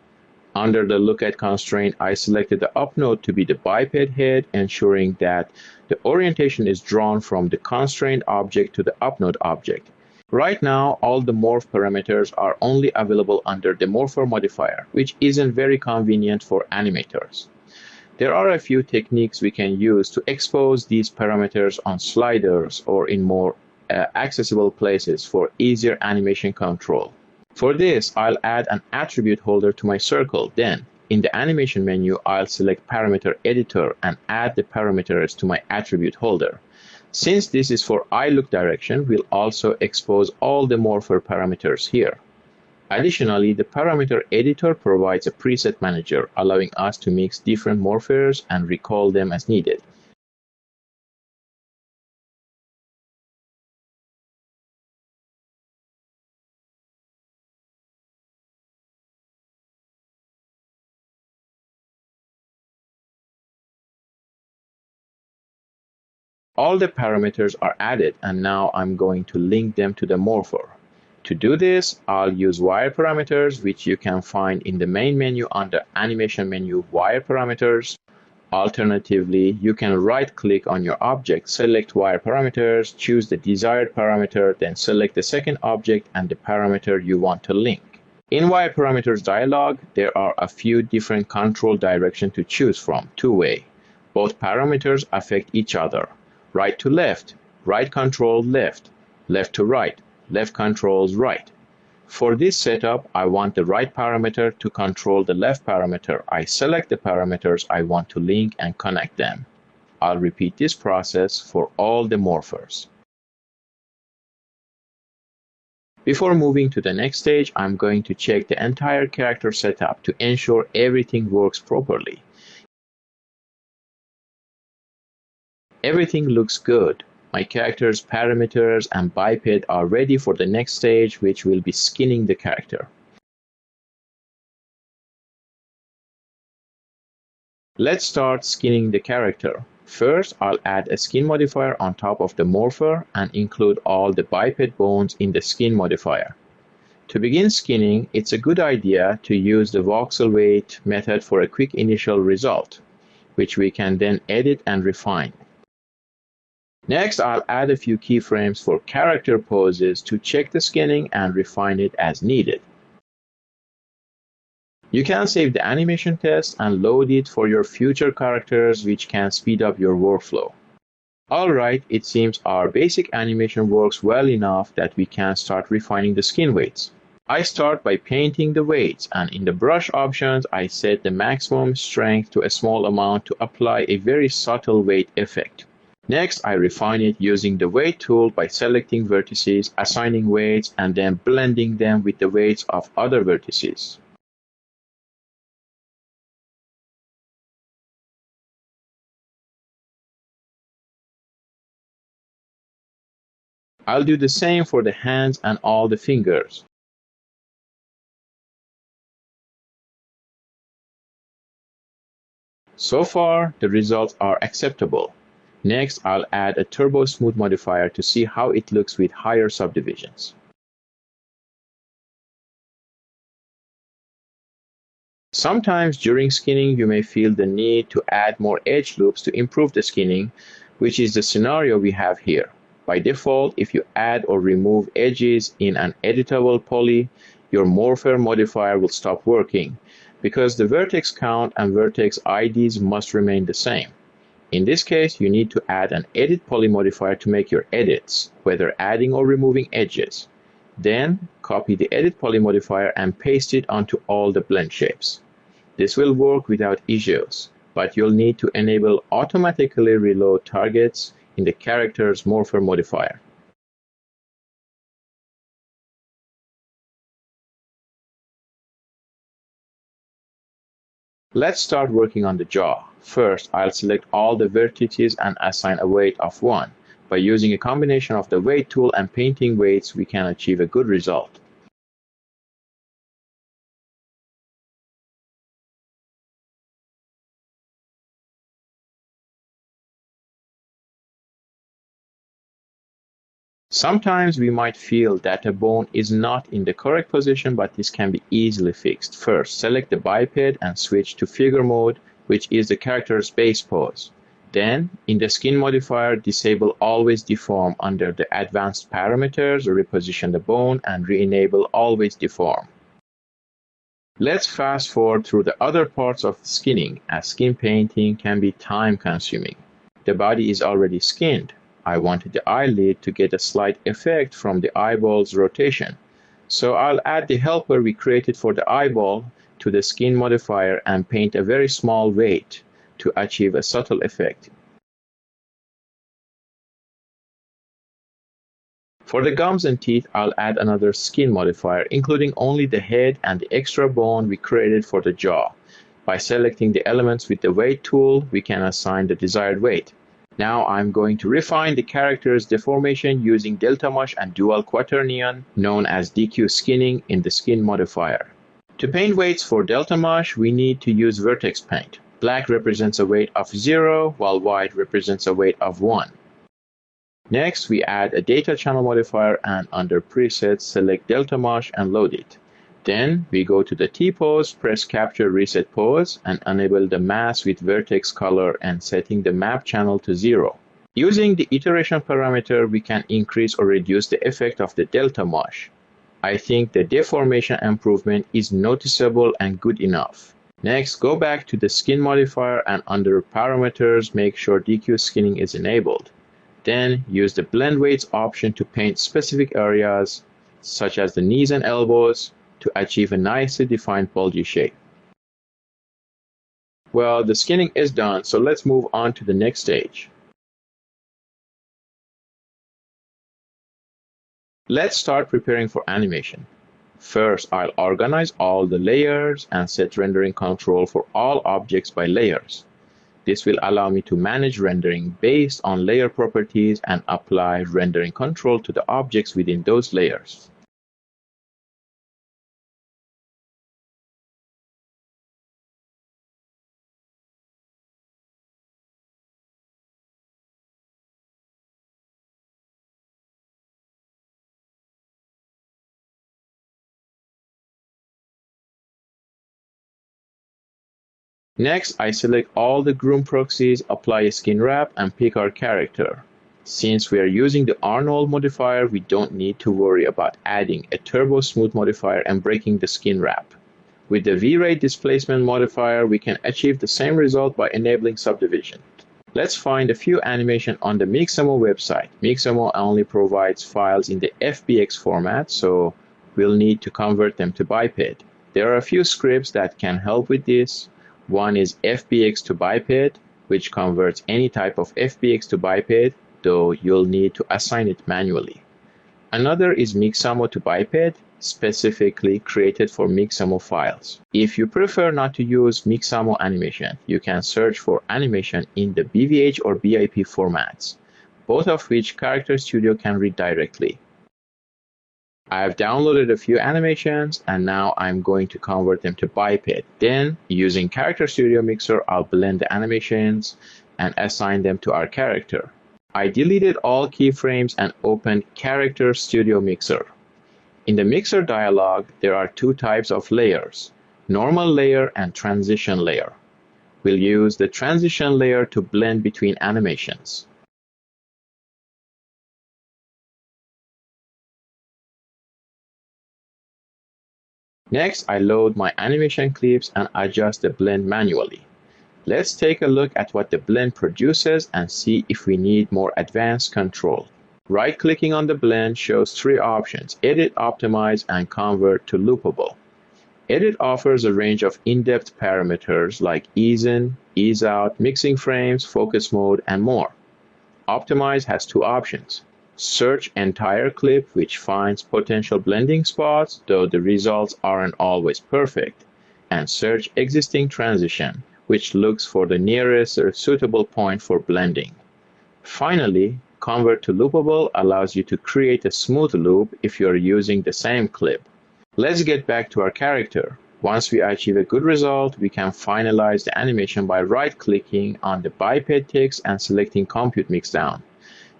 Under the look at constraint, I selected the up node to be the biped head, ensuring that the orientation is drawn from the constraint object to the up node object. Right now, all the morph parameters are only available under the morpher modifier, which isn't very convenient for animators. There are a few techniques we can use to expose these parameters on sliders or in more accessible places for easier animation control. For this, I'll add an attribute holder to my circle. Then, in the animation menu, I'll select Parameter Editor and add the parameters to my attribute holder. Since this is for eye look direction, we'll also expose all the morpher parameters here. Additionally, the parameter editor provides a preset manager, allowing us to mix different morphers and recall them as needed. All the parameters are added, and now I'm going to link them to the morpher. To do this, I'll use wire parameters, which you can find in the main menu under Animation menu, Wire Parameters. Alternatively, you can right-click on your object, select Wire Parameters, choose the desired parameter, then select the second object and the parameter you want to link. In Wire Parameters dialog, there are a few different control directions to choose from, two-way. Both parameters affect each other. Right to left, right control left, left to right, left controls right. For this setup, I want the right parameter to control the left parameter. I select the parameters I want to link and connect them. I'll repeat this process for all the morphers. Before moving to the next stage, I'm going to check the entire character setup to ensure everything works properly. Everything looks good. My character's parameters and biped are ready for the next stage, which will be skinning the character. Let's start skinning the character. First, I'll add a skin modifier on top of the morpher and include all the biped bones in the skin modifier. To begin skinning, it's a good idea to use the voxel weight method for a quick initial result, which we can then edit and refine. Next, I'll add a few keyframes for character poses to check the skinning and refine it as needed. You can save the animation test and load it for your future characters, which can speed up your workflow. Alright, it seems our basic animation works well enough that we can start refining the skin weights. I start by painting the weights, and in the brush options, I set the maximum strength to a small amount to apply a very subtle weight effect. Next, I refine it using the weight tool by selecting vertices, assigning weights, and then blending them with the weights of other vertices. I'll do the same for the hands and all the fingers. So far, the results are acceptable. Next, I'll add a Turbo Smooth modifier to see how it looks with higher subdivisions. Sometimes during skinning, you may feel the need to add more edge loops to improve the skinning, which is the scenario we have here. By default, if you add or remove edges in an editable poly, your morpher modifier will stop working, because the vertex count and vertex IDs must remain the same. In this case, you need to add an edit poly modifier to make your edits, whether adding or removing edges. Then, copy the edit poly modifier and paste it onto all the blend shapes. This will work without issues, but you'll need to enable automatically reload targets in the character's morpher modifier. Let's start working on the jaw. First, I'll select all the vertices and assign a weight of 1. By using a combination of the weight tool and painting weights, we can achieve a good result. Sometimes we might feel that a bone is not in the correct position, but this can be easily fixed. First, select the biped and switch to figure mode, which is the character's base pose. Then, in the skin modifier, disable Always Deform under the advanced parameters, reposition the bone, and re-enable Always Deform. Let's fast forward through the other parts of skinning, as skin painting can be time-consuming. The body is already skinned. I wanted the eyelid to get a slight effect from the eyeball's rotation. So I'll add the helper we created for the eyeball to the skin modifier and paint a very small weight to achieve a subtle effect. For the gums and teeth, I'll add another skin modifier, including only the head and the extra bone we created for the jaw. By selecting the elements with the weight tool, we can assign the desired weight. Now I'm going to refine the character's deformation using delta mesh and dual quaternion, known as DQ skinning, in the skin modifier. To paint weights for delta mesh, we need to use vertex paint. Black represents a weight of 0, while white represents a weight of 1. Next, we add a data channel modifier and under presets, select delta mesh and load it. Then we go to the T-pose, press capture reset pose, and enable the mask with vertex color and setting the map channel to 0. Using the iteration parameter, we can increase or reduce the effect of the delta mesh. I think the deformation improvement is noticeable and good enough. Next, go back to the skin modifier and under parameters, make sure DQ skinning is enabled. Then use the blend weights option to paint specific areas, such as the knees and elbows, to achieve a nicely defined bulgy shape. Well, the skinning is done, so let's move on to the next stage. Let's start preparing for animation. First, I'll organize all the layers and set rendering control for all objects by layers. This will allow me to manage rendering based on layer properties and apply rendering control to the objects within those layers. Next, I select all the groom proxies, apply a skin wrap, and pick our character. Since we are using the Arnold modifier, we don't need to worry about adding a turbo smooth modifier and breaking the skin wrap. With the V-Ray displacement modifier, we can achieve the same result by enabling subdivision. Let's find a few animation on the Mixamo website. Mixamo only provides files in the FBX format, so we'll need to convert them to biped. There are a few scripts that can help with this. One is FBX to biped, which converts any type of FBX to biped, though you'll need to assign it manually. Another is Mixamo to biped, specifically created for Mixamo files. If you prefer not to use Mixamo animation, you can search for animation in the BVH or BIP formats, both of which Character Studio can read directly. I have downloaded a few animations and now I'm going to convert them to biped. Then, using Character Studio Mixer, I'll blend the animations and assign them to our character. I deleted all keyframes and opened Character Studio Mixer. In the Mixer dialog, there are two types of layers, normal layer and transition layer. We'll use the transition layer to blend between animations. Next, I load my animation clips and adjust the blend manually. Let's take a look at what the blend produces and see if we need more advanced control. Right-clicking on the blend shows three options: Edit, Optimize, and Convert to Loopable. Edit offers a range of in-depth parameters like ease in, ease out, mixing frames, focus mode, and more. Optimize has two options: Search entire clip, which finds potential blending spots, though the results aren't always perfect, and Search existing transition, which looks for the nearest or suitable point for blending. Finally, Convert to Loopable allows you to create a smooth loop if you're using the same clip. Let's get back to our character. Once we achieve a good result, we can finalize the animation by right-clicking on the biped text and selecting Compute Mixdown.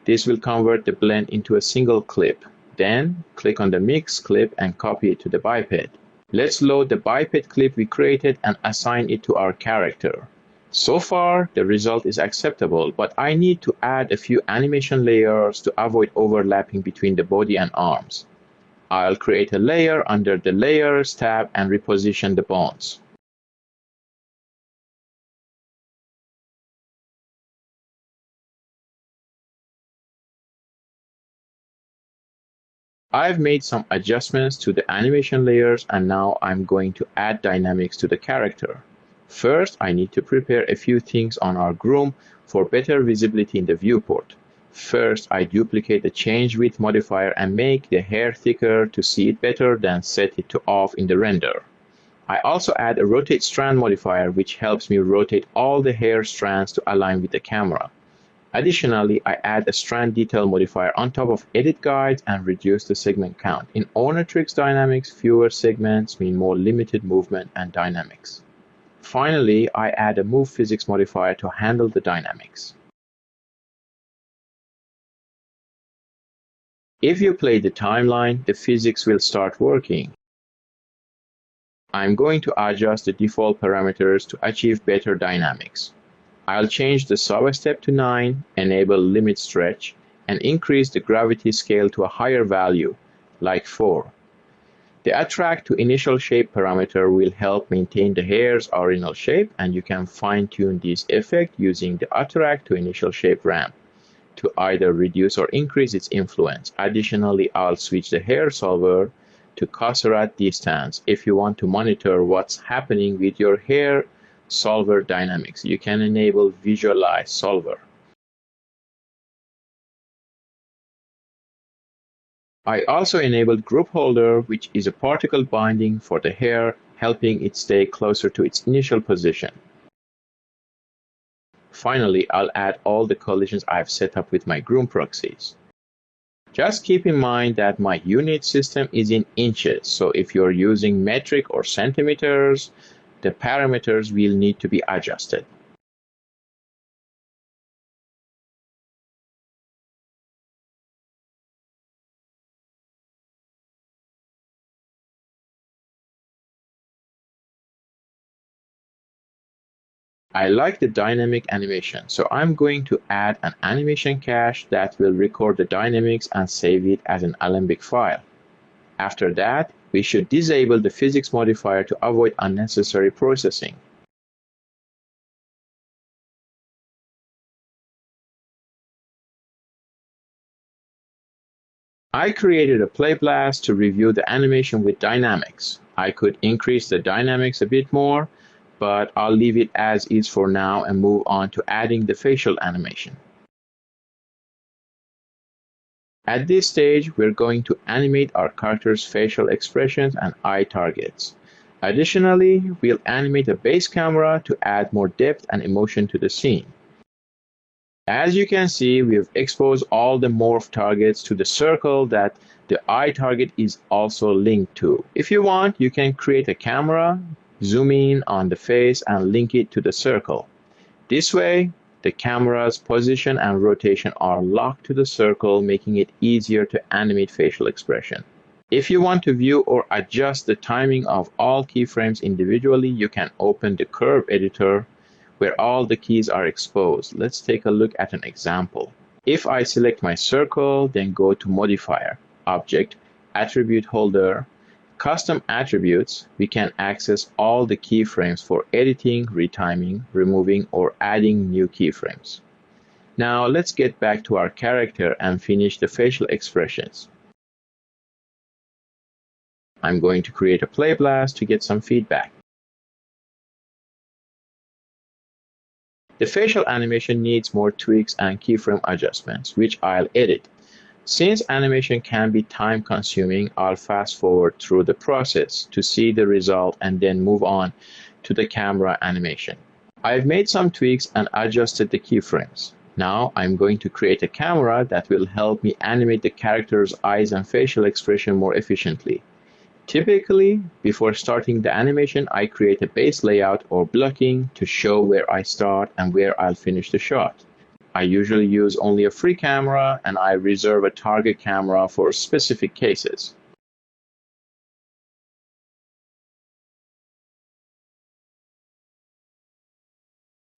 This will convert the blend into a single clip. Then, click on the mix clip and copy it to the biped. Let's load the biped clip we created and assign it to our character. So far, the result is acceptable, but I need to add a few animation layers to avoid overlapping between the body and arms. I'll create a layer under the Layers tab and reposition the bones. I've made some adjustments to the animation layers and now I'm going to add dynamics to the character. First, I need to prepare a few things on our groom for better visibility in the viewport. First, I duplicate the change width modifier and make the hair thicker to see it better, then set it to off in the render. I also add a rotate strand modifier which helps me rotate all the hair strands to align with the camera. Additionally, I add a strand detail modifier on top of edit guides and reduce the segment count. In Ownertrix dynamics, fewer segments mean more limited movement and dynamics. Finally, I add a move physics modifier to handle the dynamics. If you play the timeline, the physics will start working. I'm going to adjust the default parameters to achieve better dynamics. I'll change the sub-step to 9, enable limit stretch, and increase the gravity scale to a higher value, like 4. The attract to initial shape parameter will help maintain the hair's original shape, and you can fine-tune this effect using the attract to initial shape ramp to either reduce or increase its influence. Additionally, I'll switch the hair solver to cursor at distance. If you want to monitor what's happening with your hair solver dynamics, you can enable Visualize Solver. I also enabled Group Holder, which is a particle binding for the hair, helping it stay closer to its initial position. Finally, I'll add all the collisions I've set up with my Groom proxies. Just keep in mind that my unit system is in inches, so if you're using metric or centimeters, the parameters will need to be adjusted. I like the dynamic animation, so I'm going to add an animation cache that will record the dynamics and save it as an Alembic file. After that, we should disable the physics modifier to avoid unnecessary processing. I created a play blast to review the animation with dynamics. I could increase the dynamics a bit more, but I'll leave it as is for now and move on to adding the facial animation. At this stage, we're going to animate our character's facial expressions and eye targets. Additionally, we'll animate a base camera to add more depth and emotion to the scene. As you can see, we've exposed all the morph targets to the circle that the eye target is also linked to. If you want, you can create a camera, zoom in on the face, and link it to the circle. This way, the camera's position and rotation are locked to the circle, making it easier to animate facial expression. If you want to view or adjust the timing of all keyframes individually, you can open the curve editor where all the keys are exposed. Let's take a look at an example. If I select my circle, then go to Modifier, Object, Attribute Holder, Custom Attributes, we can access all the keyframes for editing, retiming, removing, or adding new keyframes. Now let's get back to our character and finish the facial expressions. I'm going to create a play blast to get some feedback. The facial animation needs more tweaks and keyframe adjustments, which I'll edit. Since animation can be time-consuming, I'll fast forward through the process to see the result and then move on to the camera animation. I've made some tweaks and adjusted the keyframes. Now I'm going to create a camera that will help me animate the character's eyes and facial expression more efficiently. Typically, before starting the animation, I create a base layout or blocking to show where I start and where I'll finish the shot. I usually use only a free camera, and I reserve a target camera for specific cases.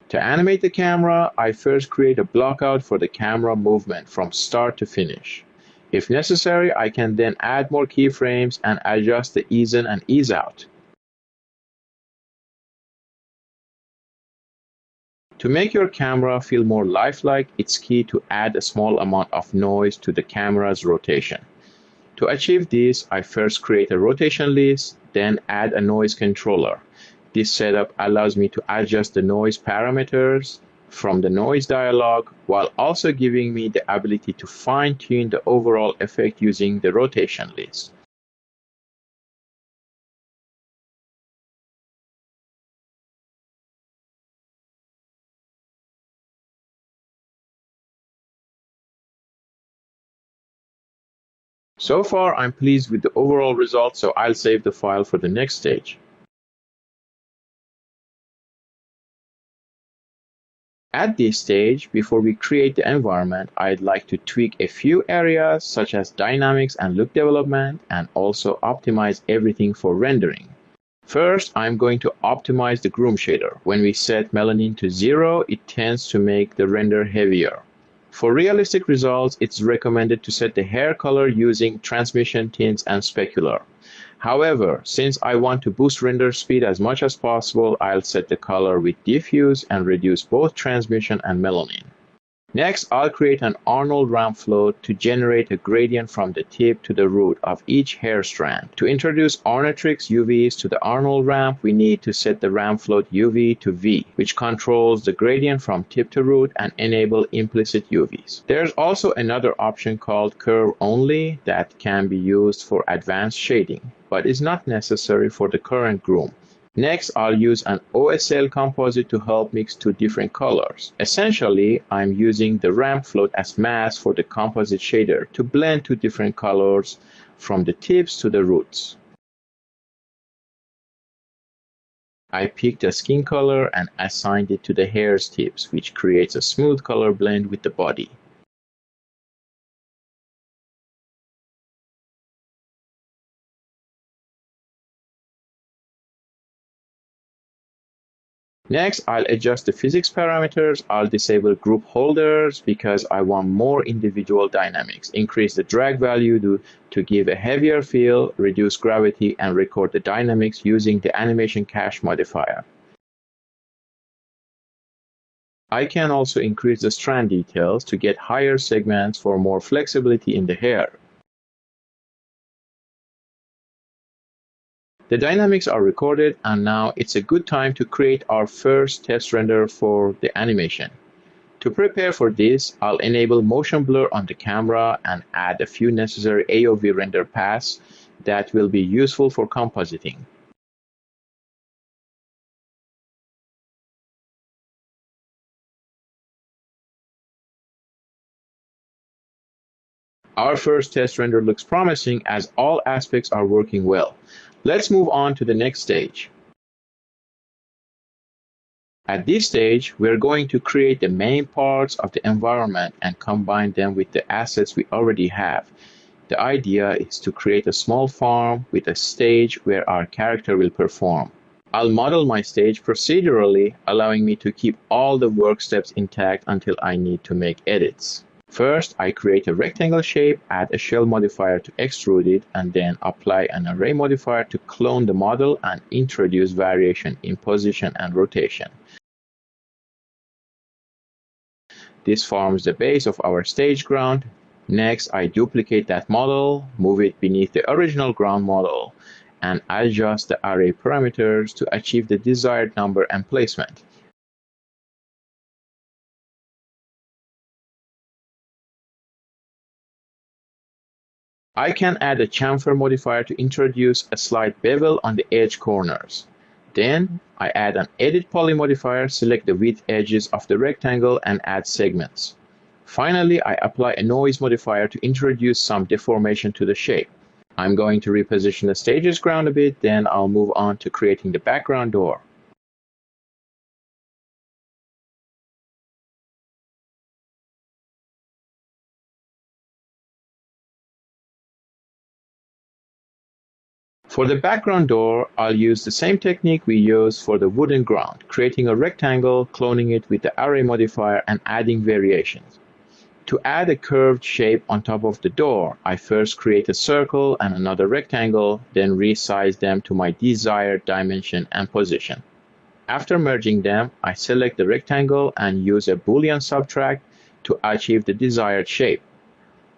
To animate the camera, I first create a blockout for the camera movement from start to finish. If necessary, I can then add more keyframes and adjust the ease in and ease out. To make your camera feel more lifelike, it's key to add a small amount of noise to the camera's rotation. To achieve this, I first create a rotation list, then add a noise controller. This setup allows me to adjust the noise parameters from the noise dialog, while also giving me the ability to fine-tune the overall effect using the rotation list. So far, I'm pleased with the overall result, so I'll save the file for the next stage. At this stage, before we create the environment, I'd like to tweak a few areas such as dynamics and look development, and also optimize everything for rendering. First, I'm going to optimize the groom shader. When we set melanin to 0, it tends to make the render heavier. For realistic results, it's recommended to set the hair color using transmission tints and specular. However, since I want to boost render speed as much as possible, I'll set the color with diffuse and reduce both transmission and melanin. Next, I'll create an Arnold ramp float to generate a gradient from the tip to the root of each hair strand. To introduce Ornatrix UVs to the Arnold ramp, we need to set the ramp float UV to V, which controls the gradient from tip to root and enable implicit UVs. There's also another option called Curve Only that can be used for advanced shading, but is not necessary for the current groom. Next, I'll use an OSL composite to help mix two different colors. Essentially, I'm using the ramp float as mask for the composite shader to blend two different colors from the tips to the roots. I picked a skin color and assigned it to the hair's tips, which creates a smooth color blend with the body. Next, I'll adjust the physics parameters. I'll disable group holders because I want more individual dynamics. Increase the drag value to give a heavier feel, reduce gravity, and record the dynamics using the animation cache modifier. I can also increase the strand details to get higher segments for more flexibility in the hair. The dynamics are recorded, and now it's a good time to create our first test render for the animation. To prepare for this, I'll enable motion blur on the camera and add a few necessary AOV render paths that will be useful for compositing. Our first test render looks promising as all aspects are working well. Let's move on to the next stage. At this stage, we're going to create the main parts of the environment and combine them with the assets we already have. The idea is to create a small farm with a stage where our character will perform. I'll model my stage procedurally, allowing me to keep all the work steps intact until I need to make edits. First, I create a rectangle shape, add a shell modifier to extrude it, and then apply an array modifier to clone the model and introduce variation in position and rotation. This forms the base of our stage ground. Next, I duplicate that model, move it beneath the original ground model, and adjust the array parameters to achieve the desired number and placement. I can add a chamfer modifier to introduce a slight bevel on the edge corners. Then, I add an edit poly modifier, select the width edges of the rectangle, and add segments. Finally, I apply a noise modifier to introduce some deformation to the shape. I'm going to reposition the stage's ground a bit, then I'll move on to creating the background door. For the background door, I'll use the same technique we used for the wooden ground, creating a rectangle, cloning it with the array modifier, and adding variations. To add a curved shape on top of the door, I first create a circle and another rectangle, then resize them to my desired dimension and position. After merging them, I select the rectangle and use a Boolean subtract to achieve the desired shape.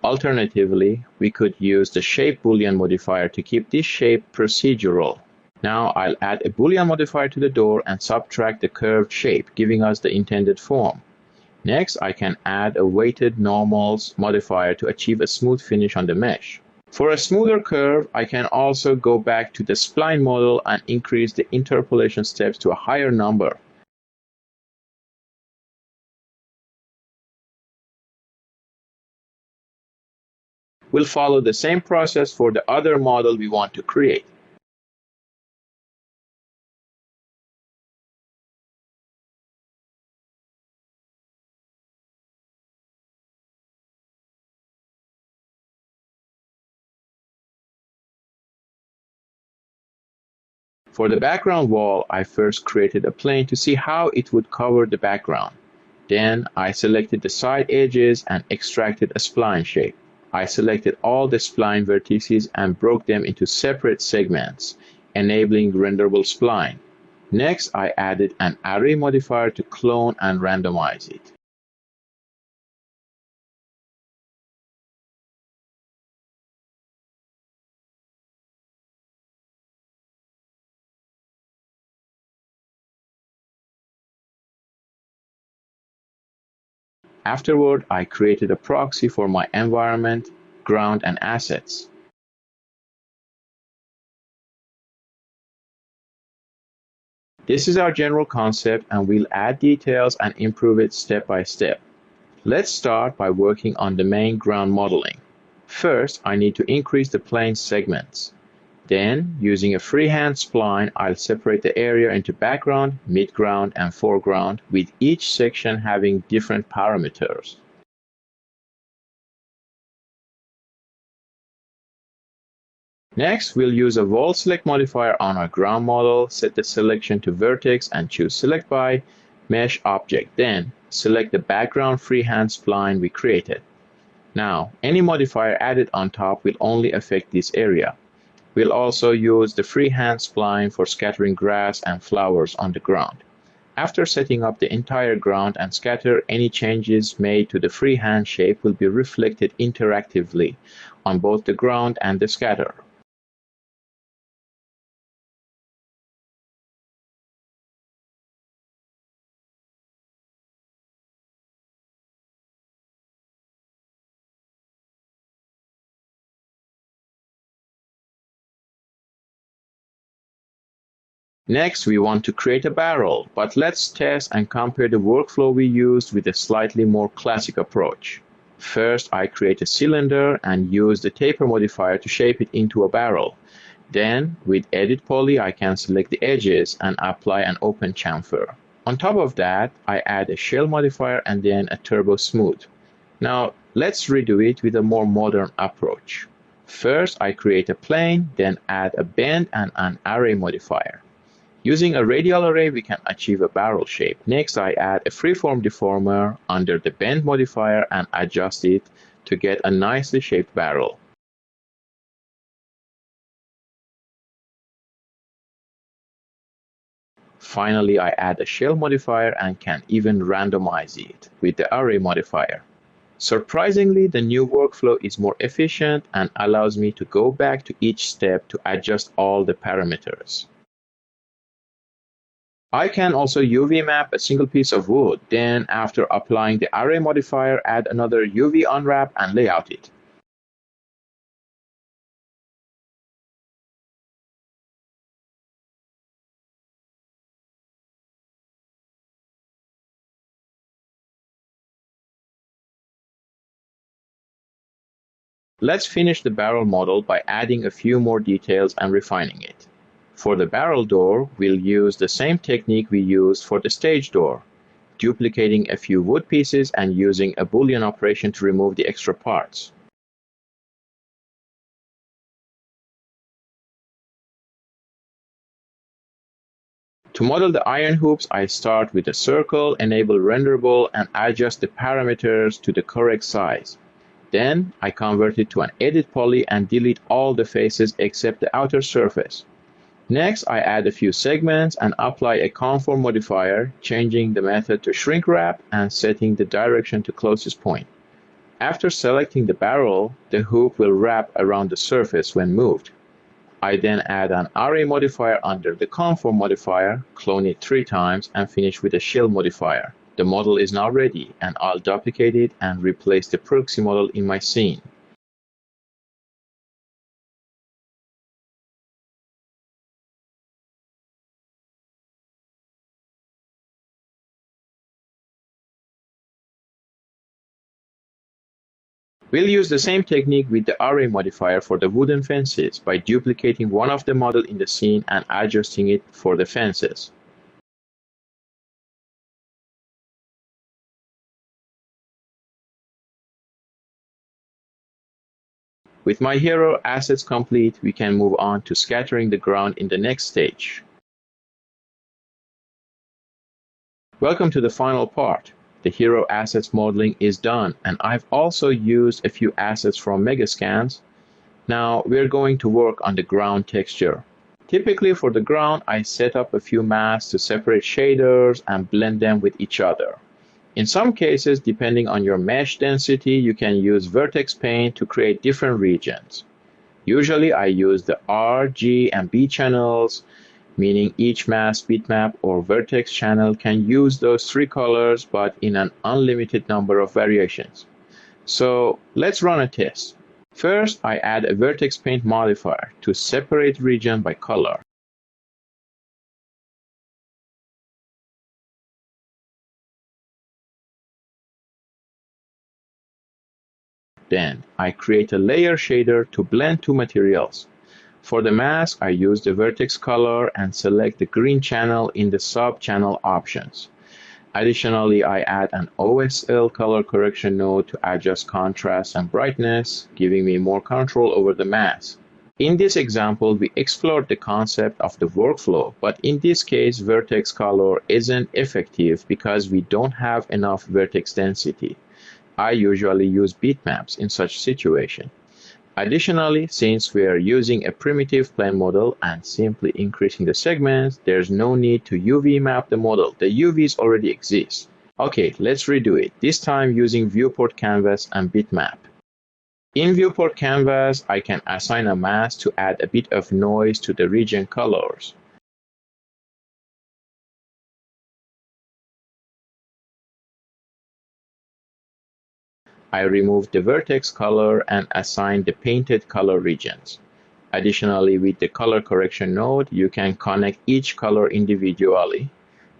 Alternatively, we could use the shape Boolean modifier to keep this shape procedural. Now I'll add a Boolean modifier to the door and subtract the curved shape, giving us the intended form. Next, I can add a weighted normals modifier to achieve a smooth finish on the mesh. For a smoother curve, I can also go back to the spline model and increase the interpolation steps to a higher number. We'll follow the same process for the other model we want to create. For the background wall, I first created a plane to see how it would cover the background. Then I selected the side edges and extracted a spline shape. I selected all the spline vertices and broke them into separate segments, enabling renderable spline. Next, I added an array modifier to clone and randomize it. Afterward, I created a proxy for my environment, ground, and assets. This is our general concept, and we'll add details and improve it step by step. Let's start by working on the main ground modeling. First, I need to increase the plane segments. Then, using a freehand spline, I'll separate the area into background, midground, and foreground, with each section having different parameters. Next, we'll use a wall select modifier on our ground model, set the selection to vertex, and choose select by mesh object. Then, select the background freehand spline we created. Now, any modifier added on top will only affect this area. We'll also use the freehand spline for scattering grass and flowers on the ground. After setting up the entire ground and scatter, any changes made to the freehand shape will be reflected interactively on both the ground and the scatter. Next, we want to create a barrel, but let's test and compare the workflow we used with a slightly more classic approach. First, I create a cylinder and use the taper modifier to shape it into a barrel. Then, with Edit Poly, I can select the edges and apply an open chamfer. On top of that, I add a shell modifier and then a turbo smooth. Now, let's redo it with a more modern approach. First, I create a plane, then add a bend and an array modifier. Using a radial array, we can achieve a barrel shape. Next, I add a freeform deformer under the bend modifier and adjust it to get a nicely shaped barrel. Finally, I add a shell modifier and can even randomize it with the array modifier. Surprisingly, the new workflow is more efficient and allows me to go back to each step to adjust all the parameters. I can also UV map a single piece of wood, then after applying the array modifier, add another UV unwrap and layout it. Let's finish the barrel model by adding a few more details and refining it. For the barrel door, we'll use the same technique we used for the stage door, duplicating a few wood pieces and using a Boolean operation to remove the extra parts. To model the iron hoops, I start with a circle, enable renderable, and adjust the parameters to the correct size. Then I convert it to an edit poly and delete all the faces except the outer surface. Next, I add a few segments and apply a conform modifier, changing the method to shrink wrap and setting the direction to closest point. After selecting the barrel, the hoop will wrap around the surface when moved. I then add an array modifier under the conform modifier, clone it 3 times, and finish with a shell modifier. The model is now ready, and I'll duplicate it and replace the proxy model in my scene. We'll use the same technique with the array modifier for the wooden fences by duplicating one of the model in the scene and adjusting it for the fences. With my hero assets complete, we can move on to scattering the ground in the next stage. Welcome to the final part. The hero assets modeling is done, and I've also used a few assets from Megascans. Now we're going to work on the ground texture. Typically for the ground, I set up a few masks to separate shaders and blend them with each other. In some cases, depending on your mesh density, you can use vertex paint to create different regions. Usually I use the R, G, and B channels, meaning each mask, bitmap, or vertex channel can use those 3 colors, but in an unlimited number of variations. So let's run a test. First, I add a vertex paint modifier to separate region by color. Then I create a layer shader to blend 2 materials. For the mask, I use the vertex color and select the green channel in the sub-channel options. Additionally, I add an OSL color correction node to adjust contrast and brightness, giving me more control over the mask. In this example, we explored the concept of the workflow, but in this case, vertex color isn't effective because we don't have enough vertex density. I usually use bitmaps in such situation. Additionally, since we are using a primitive plane model and simply increasing the segments, there's no need to UV map the model. The UVs already exist. Okay, let's redo it, this time using viewport canvas and bitmap. In viewport canvas, I can assign a mask to add a bit of noise to the region colors. I remove the vertex color and assign the painted color regions. Additionally, with the color correction node, you can connect each color individually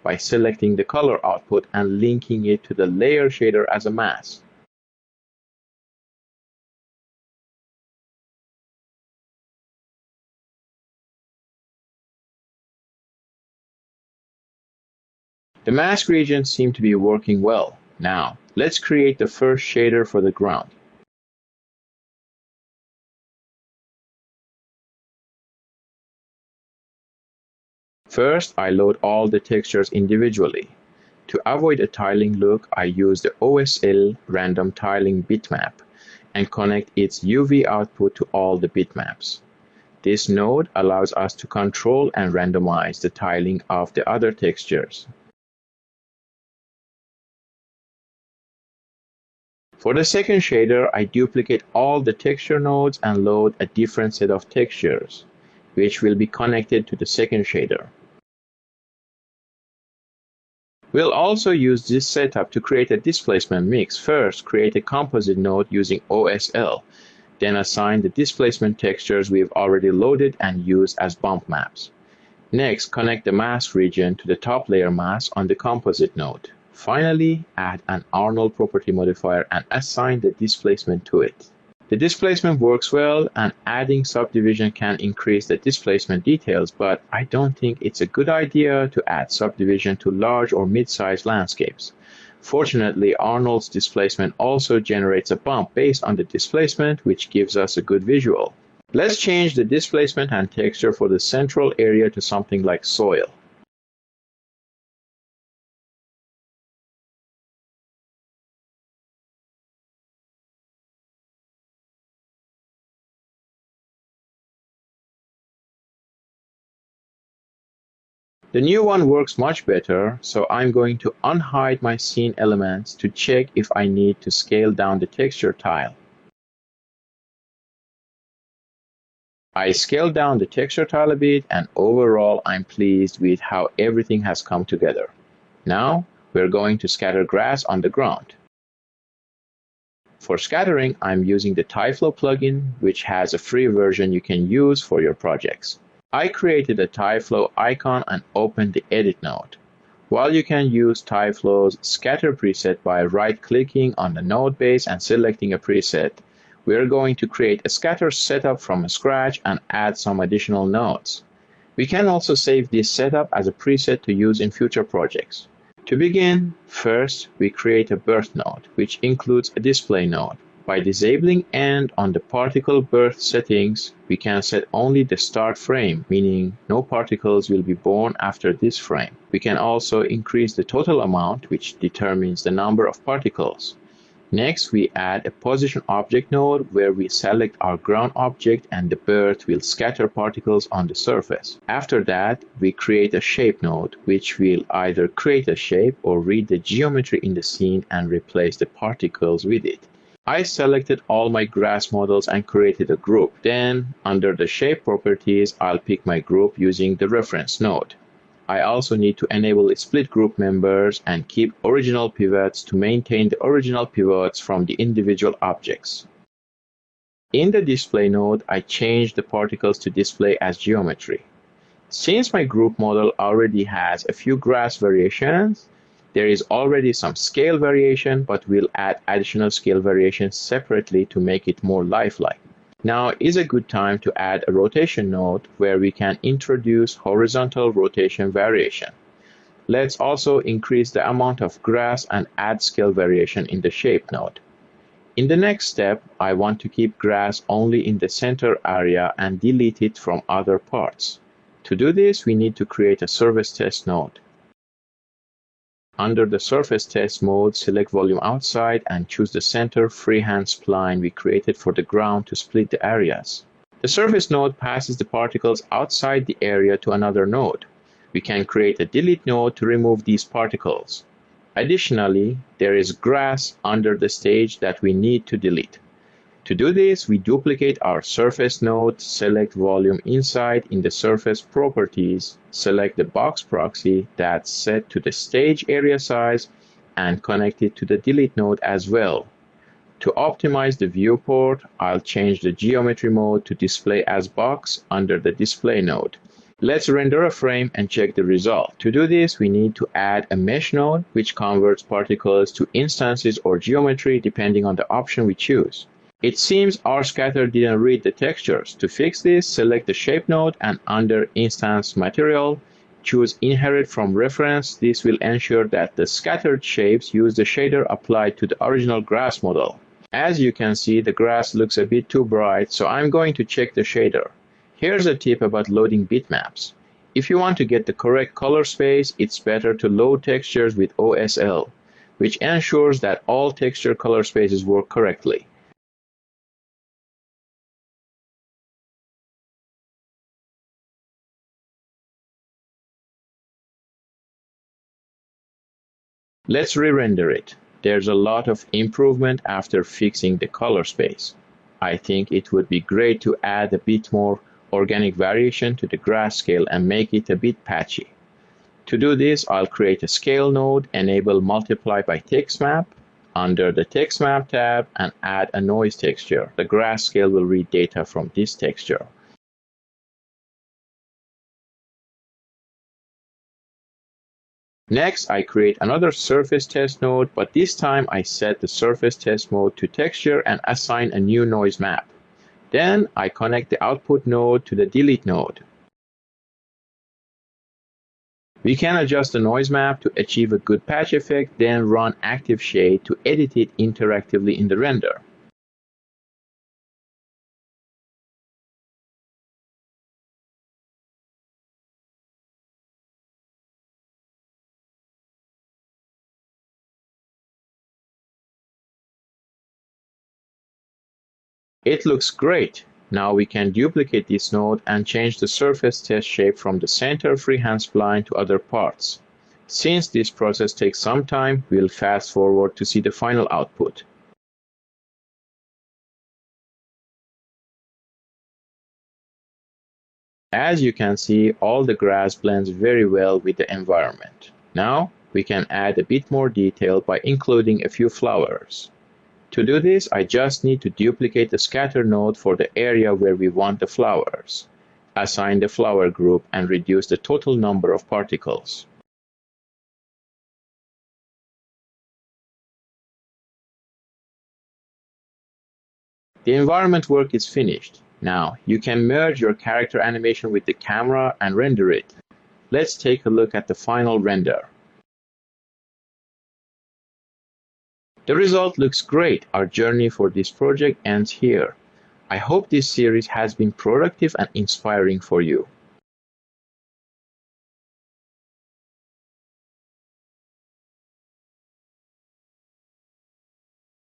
by selecting the color output and linking it to the layer shader as a mask. The mask regions seem to be working well. Now, let's create the first shader for the ground. First, I load all the textures individually. To avoid a tiling look, I use the OSL random tiling bitmap and connect its UV output to all the bitmaps. This node allows us to control and randomize the tiling of the other textures. For the second shader, I duplicate all the texture nodes and load a different set of textures, which will be connected to the second shader. We'll also use this setup to create a displacement mix. First, create a composite node using OSL, then assign the displacement textures we've already loaded and used as bump maps. Next, connect the mask region to the top layer mask on the composite node. Finally, add an Arnold property modifier and assign the displacement to it. The displacement works well, and adding subdivision can increase the displacement details, but I don't think it's a good idea to add subdivision to large or mid-sized landscapes. Fortunately, Arnold's displacement also generates a bump based on the displacement, which gives us a good visual. Let's change the displacement and texture for the central area to something like soil. The new one works much better, so I'm going to unhide my scene elements to check if I need to scale down the texture tile. I scaled down the texture tile a bit, and overall I'm pleased with how everything has come together. Now we're going to scatter grass on the ground. For scattering, I'm using the TileFlow plugin, which has a free version you can use for your projects. I created a TileFlow icon and opened the Edit node. While you can use TileFlow's scatter preset by right-clicking on the node base and selecting a preset, we're going to create a scatter setup from scratch and add some additional nodes. We can also save this setup as a preset to use in future projects. To begin, first we create a birth node, which includes a display node. By disabling End on the particle birth settings, we can set only the start frame, meaning no particles will be born after this frame. We can also increase the total amount, which determines the number of particles. Next, we add a position object node where we select our ground object and the birth will scatter particles on the surface. After that, we create a shape node, which will either create a shape or read the geometry in the scene and replace the particles with it. I selected all my grass models and created a group. Then, under the shape properties, I'll pick my group using the reference node. I also need to enable split group members and keep original pivots to maintain the original pivots from the individual objects. In the display node, I changed the particles to display as geometry. Since my group model already has a few grass variations, there is already some scale variation, but we'll add additional scale variations separately to make it more lifelike. Now is a good time to add a rotation node where we can introduce horizontal rotation variation. Let's also increase the amount of grass and add scale variation in the shape node. In the next step, I want to keep grass only in the center area and delete it from other parts. To do this, we need to create a surface test node. Under the surface test mode, select volume outside and choose the center freehand spline we created for the ground to split the areas. The surface node passes the particles outside the area to another node. We can create a delete node to remove these particles. Additionally, there is grass under the stage that we need to delete. To do this, we duplicate our surface node, select volume inside in the surface properties, select the box proxy that's set to the stage area size, and connect it to the delete node as well. To optimize the viewport, I'll change the geometry mode to display as box under the display node. Let's render a frame and check the result. To do this, we need to add a mesh node, which converts particles to instances or geometry depending on the option we choose. It seems our scatter didn't read the textures. To fix this, select the shape node and under Instance Material, choose Inherit from Reference. This will ensure that the scattered shapes use the shader applied to the original grass model. As you can see, the grass looks a bit too bright, so I'm going to check the shader. Here's a tip about loading bitmaps. If you want to get the correct color space, it's better to load textures with OSL, which ensures that all texture color spaces work correctly. Let's re-render it. There's a lot of improvement after fixing the color space. I think it would be great to add a bit more organic variation to the grass scale and make it a bit patchy. To do this, I'll create a scale node, enable multiply by text map under the text map tab and add a noise texture. The grass scale will read data from this texture. Next, I create another surface test node, but this time I set the surface test mode to texture and assign a new noise map. Then I connect the output node to the delete node. We can adjust the noise map to achieve a good patch effect, then run Active Shade to edit it interactively in the render. It looks great. Now we can duplicate this node and change the surface test shape from the center freehand spline to other parts. Since this process takes some time, we'll fast forward to see the final output. As you can see, all the grass blends very well with the environment. Now, we can add a bit more detail by including a few flowers. To do this, I just need to duplicate the scatter node for the area where we want the flowers, assign the flower group, and reduce the total number of particles. The environment work is finished. Now, you can merge your character animation with the camera and render it. Let's take a look at the final render. The result looks great. Our journey for this project ends here. I hope this series has been productive and inspiring for you.